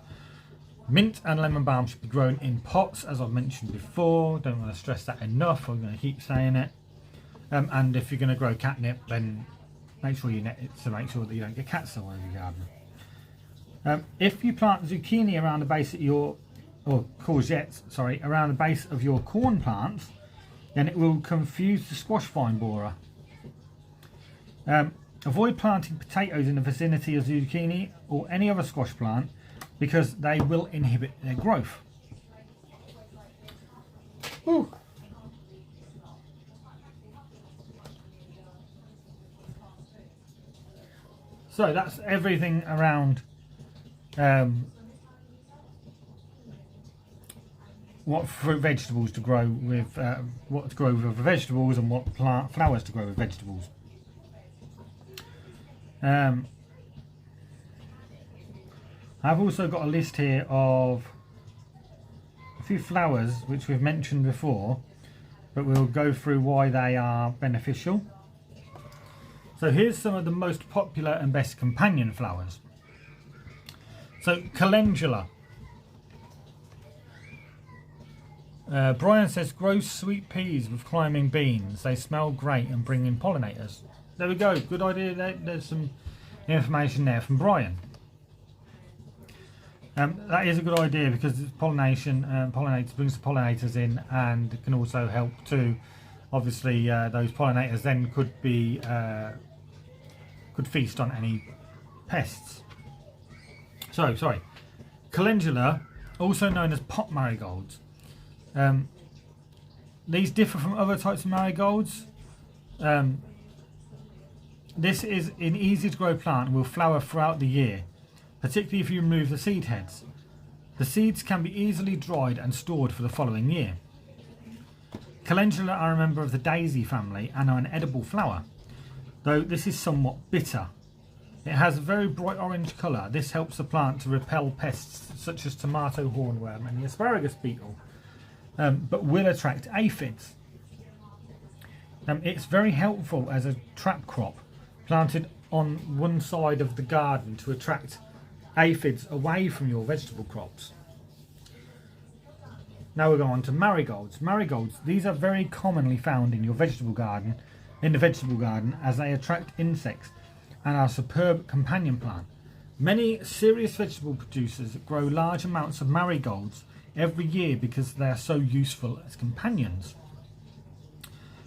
Speaker 1: Mint and lemon balm should be grown in pots, as I've mentioned before. Don't want to stress that enough. I'm going to keep saying it. And if you're going to grow catnip, then make sure you net it to make sure that you don't get cats all over your garden. If you plant zucchini around the base of your, or courgettes, sorry, around the base of your corn plants, then it will confuse the squash vine borer. Avoid planting potatoes in the vicinity of zucchini or any other squash plant because they will inhibit their growth. Ooh. So that's everything around what fruit vegetables to grow with, what to grow with vegetables, and what plant flowers to grow with vegetables. I've also got a list here of a few flowers which we've mentioned before, but we'll go through why they are beneficial. So here's some of the most popular and best companion flowers. So Calendula. Brian says, grow sweet peas with climbing beans. They smell great and bring in pollinators. There we go. Good idea. There's some information there from Brian. That is a good idea because it's pollination. Pollinators brings the pollinators in, and it can also help to, obviously, those pollinators then could be could feast on any pests. So, sorry, Calendula, also known as pot marigolds. These differ from other types of marigolds. This is an easy to grow plant and will flower throughout the year, particularly if you remove the seed heads. The seeds can be easily dried and stored for the following year. Calendula are a member of the daisy family and are an edible flower, though this is somewhat bitter. It has a very bright orange colour. This helps the plant to repel pests such as tomato hornworm and the asparagus beetle, but will attract aphids. It's very helpful as a trap crop, planted on one side of the garden to attract aphids away from your vegetable crops. Now we'll go on to marigolds. Marigolds, these are very commonly found in your vegetable garden, as they attract insects and are a superb companion plant. Many serious vegetable producers grow large amounts of marigolds every year because they are so useful as companions.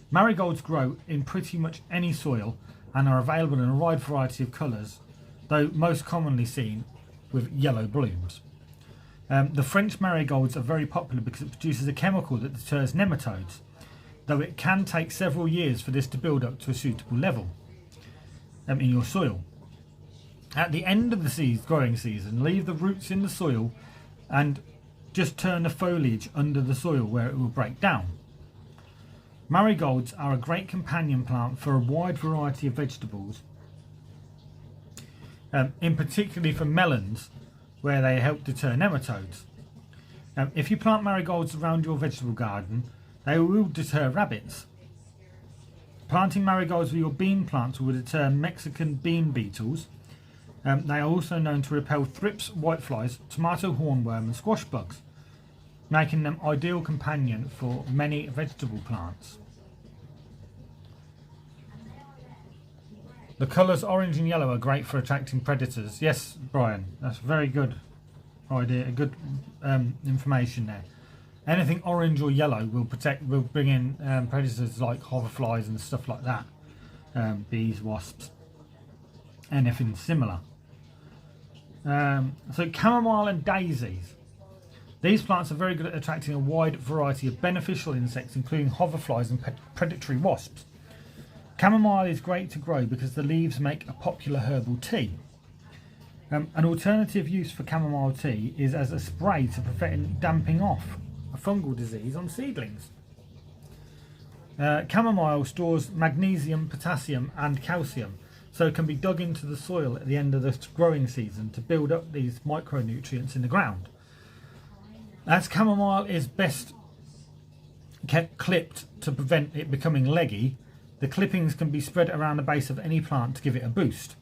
Speaker 1: Marigolds grow in pretty much any soil and are available in a wide variety of colours, though most commonly seen with yellow blooms. The French marigolds are very popular because it produces a chemical that deters nematodes, though it can take several years for this to build up to a suitable level in your soil. At the end of the growing season, leave the roots in the soil and just turn the foliage under the soil where it will break down. Marigolds are a great companion plant for a wide variety of vegetables, in particularly for melons, where they help deter nematodes. If you plant marigolds around your vegetable garden, they will deter rabbits. Planting marigolds with your bean plants will deter Mexican bean beetles. They are also known to repel thrips, whiteflies, tomato hornworm and squash bugs, making them ideal companion for many vegetable plants. The colours orange and yellow are great for attracting predators. Yes, Brian, that's a very good idea, good information there. Anything orange or yellow will bring in predators like hoverflies and stuff like that, bees, wasps, anything similar. So chamomile and daisies. These plants are very good at attracting a wide variety of beneficial insects, including hoverflies and predatory wasps. Chamomile is great to grow because the leaves make a popular herbal tea. An alternative use for chamomile tea is as a spray to prevent damping off a fungal disease on seedlings. Chamomile stores magnesium, potassium and calcium, so it can be dug into the soil at the end of the growing season to build up these micronutrients in the ground. As chamomile is best kept clipped to prevent it becoming leggy, the clippings can be spread around the base of any plant to give it a boost.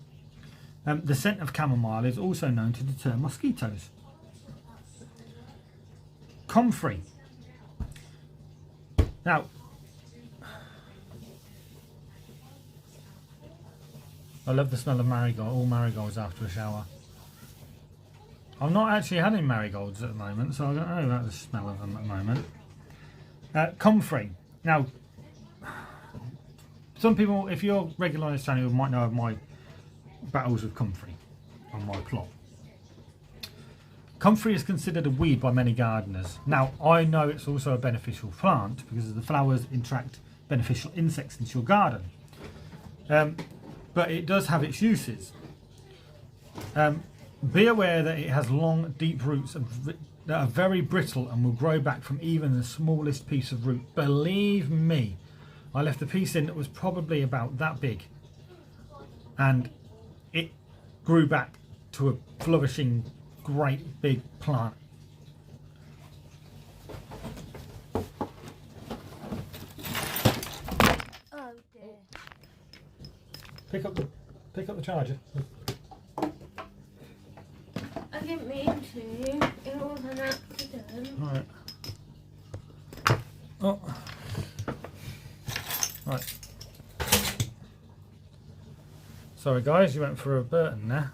Speaker 1: The scent of chamomile is also known to deter mosquitoes. Comfrey. Now, I love the smell of marigold, all marigolds after a shower. I've not actually had any marigolds at the moment, so I don't know about the smell of them at the moment. Comfrey. Now, some people, if you're regular on this channel, you might know of my battles with comfrey on my plot. Comfrey is considered a weed by many gardeners. Now, I know it's also a beneficial plant because the flowers attract beneficial insects into your garden. But it does have its uses. Be aware that it has long, deep roots and that are very brittle and will grow back from even the smallest piece of root. Believe me, I left a piece in that was probably about that big, and it grew back to a flourishing, great big plant.
Speaker 2: Oh dear.
Speaker 1: Pick up the charger.
Speaker 2: I didn't mean to. It was an accident.
Speaker 1: Right. Oh. Right. Sorry guys, you went for a Burton there.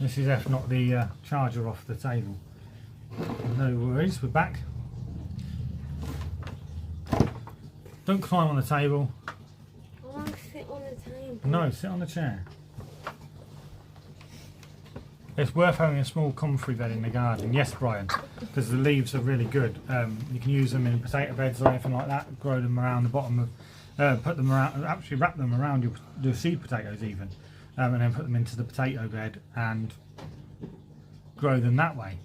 Speaker 1: Mrs F knocked the charger off the table. No worries, we're back. Don't climb on the table.
Speaker 2: I want to sit on the table.
Speaker 1: No, sit on the chair. It's worth having a small comfrey bed in the garden. Yes, Brian, because the leaves are really good. You can use them in potato beds or anything like that. Grow them around the bottom of, put them around, actually wrap them around your seed potatoes even, and then put them into the potato bed and grow them that way.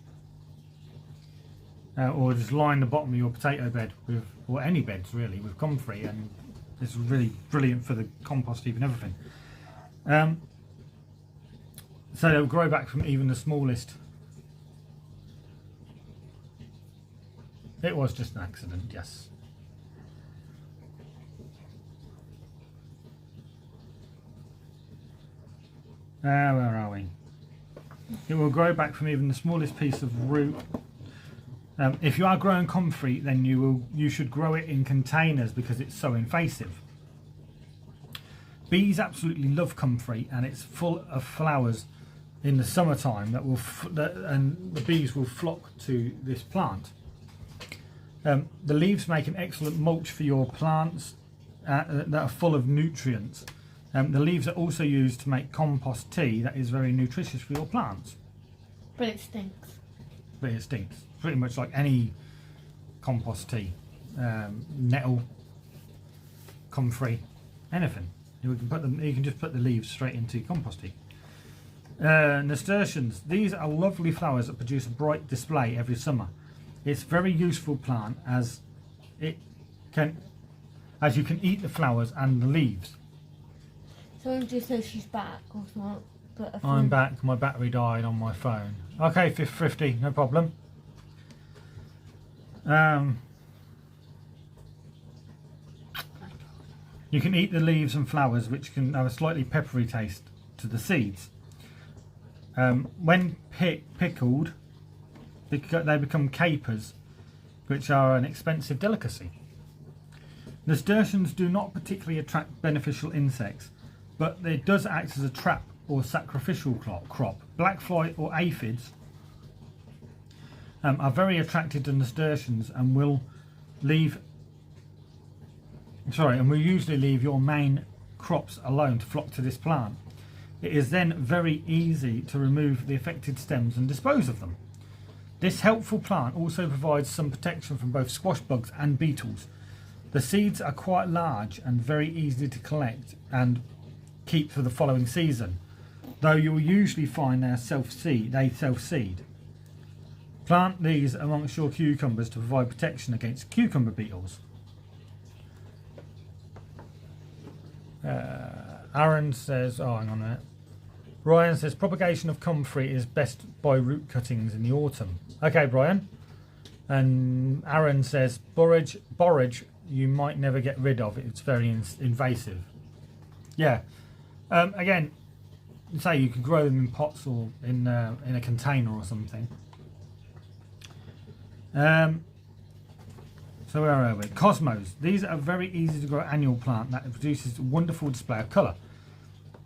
Speaker 1: Or just line the bottom of your potato bed with, or any beds really, with comfrey, and it's really brilliant for the compost heap and everything. So they'll grow back from even the smallest. It was just an accident, yes. Where are we? It will grow back from even the smallest piece of root. If you are growing comfrey, then you should grow it in containers because it's so invasive. Bees absolutely love comfrey, and it's full of flowers in the summertime and the bees will flock to this plant. The leaves make an excellent mulch for your plants that are full of nutrients. The leaves are also used to make compost tea that is very nutritious for your plants.
Speaker 2: But it stinks.
Speaker 1: But it stinks. Pretty much like any compost tea. Nettle, comfrey, anything. You can just put the leaves straight into compost tea. Nasturtiums. These are lovely flowers that produce a bright display every summer. It's a very useful plant as you can eat the flowers and the leaves.
Speaker 2: Someone just says she's back or something. But
Speaker 1: I'm back. My battery died on my phone. Okay, 50, no problem. You can eat the leaves and flowers, which can have a slightly peppery taste to the seeds. When pickled, they become capers, which are an expensive delicacy. Nasturtiums do not particularly attract beneficial insects, but it does act as a trap or sacrificial crop. Black fly or aphids are very attracted to nasturtiums and will usually leave your main crops alone to flock to this plant. It is then very easy to remove the affected stems and dispose of them. This helpful plant also provides some protection from both squash bugs and beetles. The seeds are quite large and very easy to collect and keep for the following season, though you will usually find they self-seed. Plant these amongst your cucumbers to provide protection against cucumber beetles. Aaron says, oh hang on a minute. Ryan says propagation of comfrey is best by root cuttings in the autumn. Okay, Brian. And Aaron says borage you might never get rid of. It's very invasive. Yeah. Again, say you could grow them in pots or in a container or something. So where are we? Cosmos. These are a very easy to grow annual plant that produces a wonderful display of colour.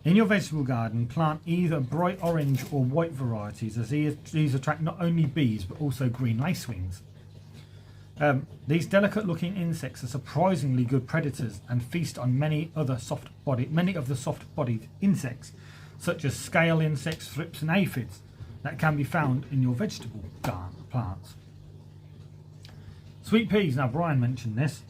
Speaker 1: In your vegetable garden, plant either bright orange or white varieties, as these attract not only bees but also green lacewings. These delicate-looking insects are surprisingly good predators and feast on many of the soft-bodied insects, such as scale insects, thrips, and aphids that can be found in your vegetable garden plants. Sweet peas. Now, Brian mentioned this.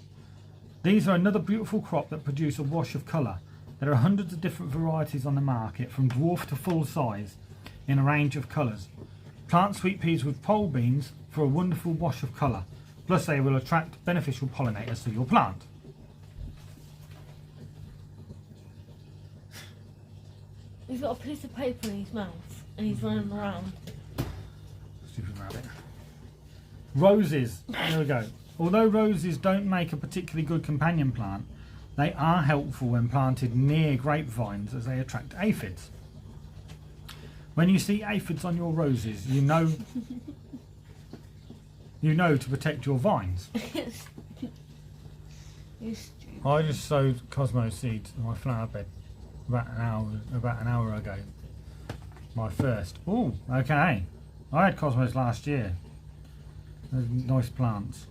Speaker 1: These are another beautiful crop that produce a wash of colour. There are hundreds of different varieties on the market, from dwarf to full size, in a range of colours. Plant sweet peas with pole beans for a wonderful wash of colour. Plus they will attract beneficial pollinators to your plant.
Speaker 2: He's got a piece of paper in his mouth and he's running around.
Speaker 1: Stupid rabbit. Roses. There we go. Although roses don't make a particularly good companion plant, they are helpful when planted near grapevines as they attract aphids. When you see aphids on your roses, you know to protect your vines. I just sowed Cosmo seeds in my flower bed about an hour ago. My first. Oh, okay. I had Cosmos last year. They're nice plants.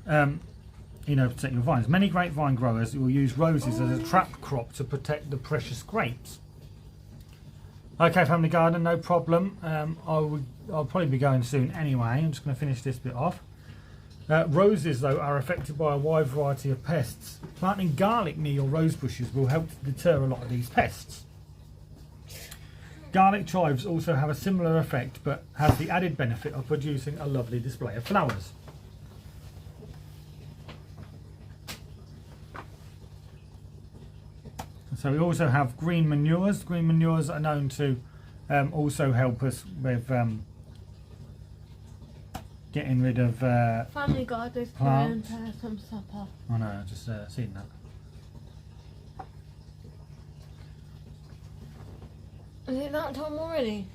Speaker 1: Protect your vines. Many grapevine growers will use roses as a trap crop to protect the precious grapes. Okay, family garden, no problem. I'll probably be going soon anyway. I'm just going to finish this bit off. Roses, though, are affected by a wide variety of pests. Planting garlic near your rose bushes will help to deter a lot of these pests. Garlic chives also have a similar effect, but has the added benefit of producing a lovely display of flowers. So we also have green manures. Green manures are known to also help us with getting rid of
Speaker 2: family gardeners going to have some supper.
Speaker 1: I know, I've just seen that.
Speaker 2: Is it that time already?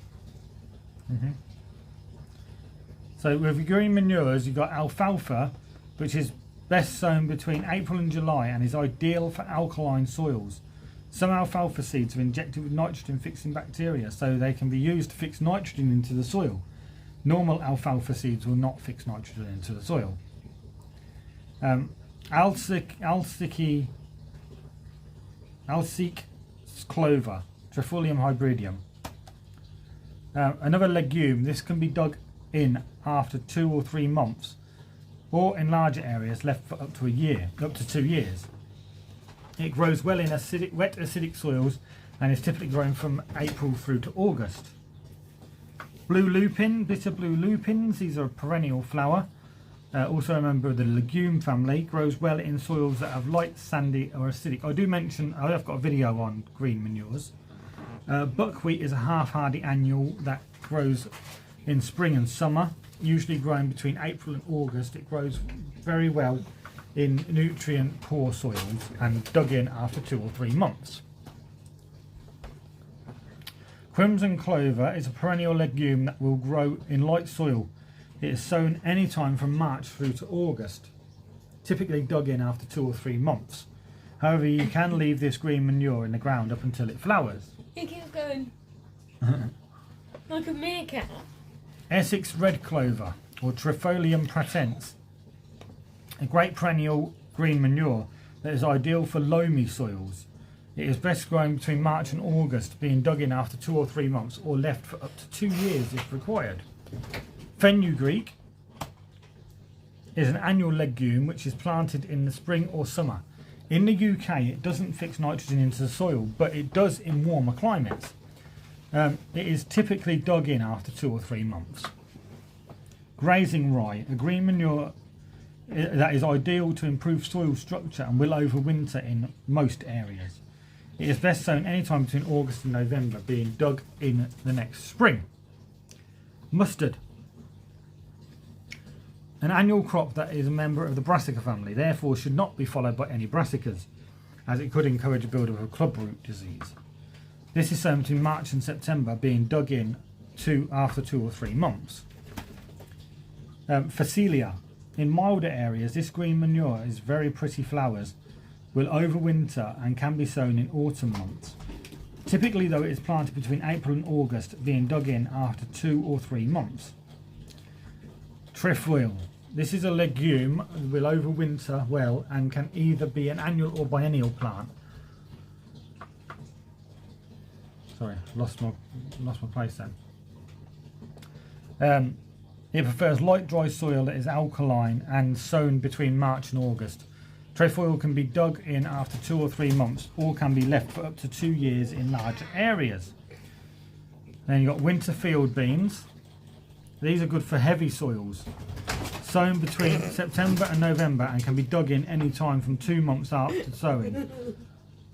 Speaker 1: So with your green manures, you've got alfalfa, which is best sown between April and July and is ideal for alkaline soils. Some alfalfa seeds are injected with nitrogen fixing bacteria, so they can be used to fix nitrogen into the soil. Normal alfalfa seeds will not fix nitrogen into the soil. Alsic Clover, Trifolium hybridum. Another legume. This can be dug in after 2 or 3 months, or in larger areas left for up to 2 years. It grows well in wet acidic soils and is typically grown from April through to August. Blue lupin, bitter blue lupins, these are a perennial flower. Also a member of the legume family, grows well in soils that have light, sandy or acidic. I do mention, I've got a video on green manures. Buckwheat is a half-hardy annual that grows in spring and summer, usually growing between April and August. It grows very well in nutrient poor soils and dug in after 2 or 3 months. Crimson clover is a perennial legume that will grow in light soil. It is sown any time from March through to August, typically dug in after 2 or 3 months. However, you can leave this green manure in the ground up until it flowers.
Speaker 2: He keeps going like a meerkat.
Speaker 1: Essex red clover, or Trifolium pratense, a great perennial green manure that is ideal for loamy soils. It is best grown between March and August, being dug in after 2 or 3 months or left for up to 2 years if required. Fenugreek is an annual legume which is planted in the spring or summer. In the UK it doesn't fix nitrogen into the soil, but it does in warmer climates. It is typically dug in after 2 or 3 months. Grazing rye, a green manure that is ideal to improve soil structure and will overwinter in most areas. It is best sown anytime between August and November, being dug in the next spring. Mustard, an annual crop that is a member of the brassica family, therefore should not be followed by any brassicas, as it could encourage a build-up of clubroot disease. This is sown between March and September, being dug in after 2 or 3 months. Phacelia. In milder areas, this green manure is very pretty flowers, will overwinter and can be sown in autumn months. Typically, though, it is planted between April and August, being dug in after 2 or 3 months. Trefoil. This is a legume that will overwinter well and can either be an annual or biennial plant. Sorry, lost my place then. It prefers light, dry soil that is alkaline and sown between March and August. Trefoil can be dug in after 2 or 3 months or can be left for up to 2 years in larger areas. Then you've got winter field beans. These are good for heavy soils. Sown between September and November and can be dug in any time from 2 months after sowing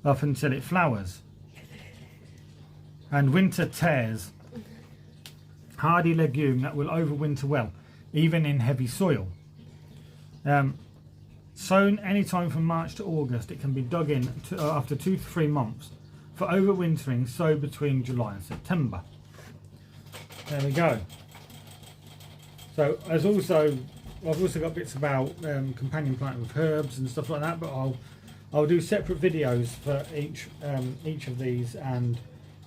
Speaker 1: up until it flowers. And winter tares. Hardy legume that will overwinter well, even in heavy soil. Sown any time from March to August, it can be dug in after 2 to 3 months. For overwintering, sow between July and September. There we go. So I've also got bits about companion planting with herbs and stuff like that, but I'll do separate videos for each of these, and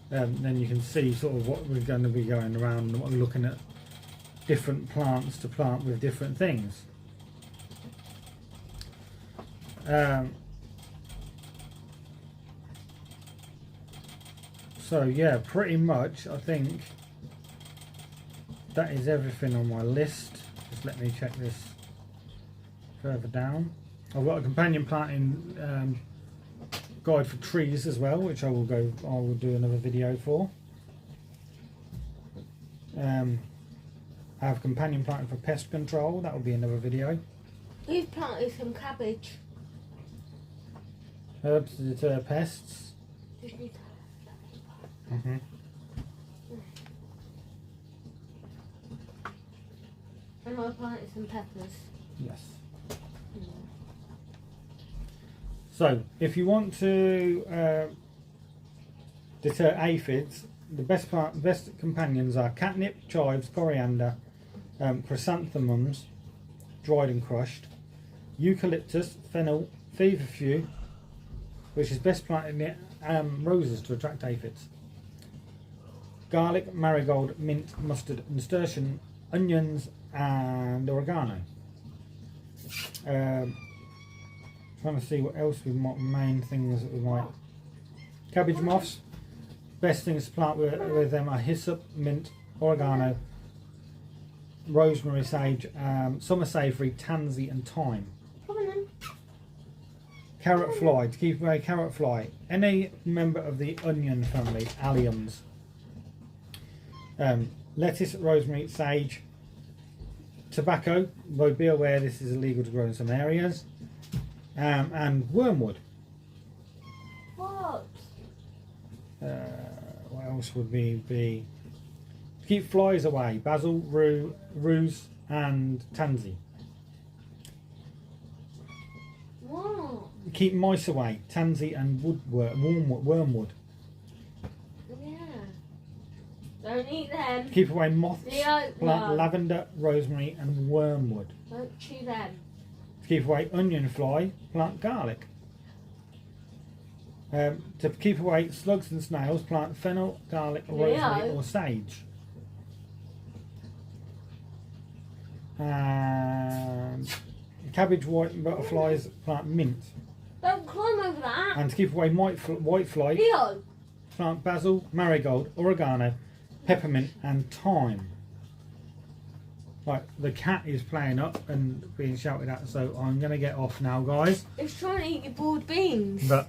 Speaker 1: then you can see sort of what we're going to be going around and what we're looking at, different plants to plant with different things. So yeah, pretty much I think that is everything on my list. Just let me check this further down. I've got a companion planting guide for trees as well, which I will do another video for. I have companion planting for pest control. That will be another video.
Speaker 2: We've planted some cabbage.
Speaker 1: Herbs to deter pests. Mm-hmm.
Speaker 2: And I planted some peppers.
Speaker 1: Yes. So, if you want to deter aphids, the best companions are catnip, chives, coriander, chrysanthemums, dried and crushed, eucalyptus, fennel, feverfew, which is best planted near roses to attract aphids, garlic, marigold, mint, mustard, nasturtium, onions, and oregano. Trying to see what else we might, main things that we might. Cabbage moths. Best things to plant with them are hyssop, mint, oregano, rosemary, sage, summer savoury, tansy, and thyme. Carrot fly. To keep away carrot fly. Any member of the onion family, alliums. Lettuce, rosemary, sage, tobacco. Though be aware this is illegal to grow in some areas. And wormwood.
Speaker 2: What?
Speaker 1: What else would be to keep flies away? Basil, rose, and tansy.
Speaker 2: What?
Speaker 1: Keep mice away. Tansy and wormwood.
Speaker 2: Yeah. Don't eat them.
Speaker 1: Keep away moths.
Speaker 2: Plant
Speaker 1: lavender, rosemary, and wormwood.
Speaker 2: Don't chew them.
Speaker 1: To keep away onion fly, plant garlic. To keep away slugs and snails, plant fennel, garlic, rosemary, or sage. And cabbage, white butterflies, plant mint.
Speaker 2: Don't climb over that.
Speaker 1: And to keep away white fly,
Speaker 2: Leo.
Speaker 1: plant basil, marigold, oregano, peppermint, and thyme. Right, the cat is playing up and being shouted at, so I'm going to get off now, guys.
Speaker 2: It's trying to eat your boiled beans.
Speaker 1: But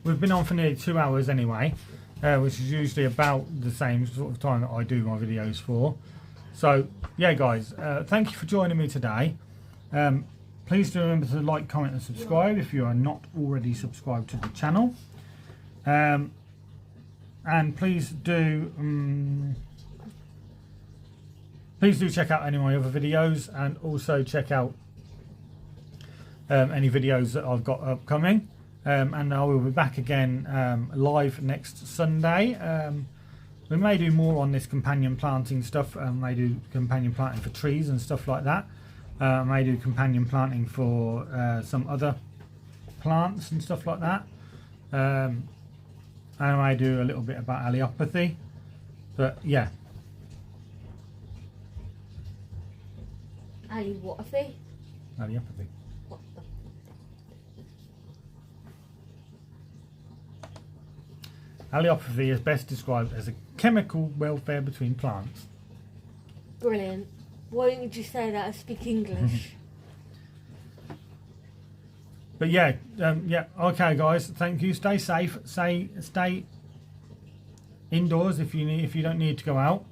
Speaker 1: we've been on for nearly 2 hours anyway, which is usually about the same sort of time that I do my videos for. So, yeah, guys, thank you for joining me today. Please do remember to like, comment, and subscribe if you are not already subscribed to the channel. And please do check out any of my other videos, and also check out any videos that I've got upcoming. And I will be back again live next Sunday. We may do more on this companion planting stuff. May do companion planting for trees and stuff like that. May do companion planting for some other plants and stuff like that. And I may do a little bit about allopathy. But yeah.
Speaker 2: Allopathy?
Speaker 1: Allopathy.
Speaker 2: What the?
Speaker 1: Allopathy is best described as a chemical welfare between plants.
Speaker 2: Brilliant. Why don't you just say that and speak English?
Speaker 1: But yeah, okay, guys. Thank you. Stay safe. Stay indoors if you don't need to go out.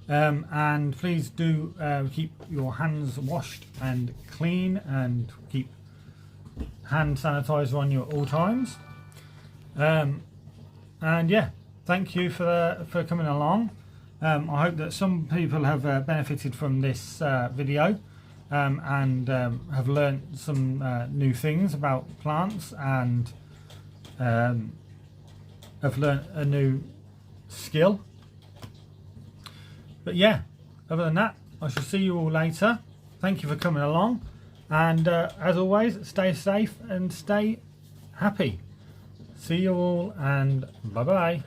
Speaker 1: And please do keep your hands washed and clean, and keep hand sanitizer on you at all times. And yeah, thank you for coming along. I hope that some people have benefited from this video, and have learnt some new things about plants, and have learnt a new skill. But yeah, other than that, I shall see you all later. Thank you for coming along, and as always, stay safe and stay happy. See you all, and bye bye.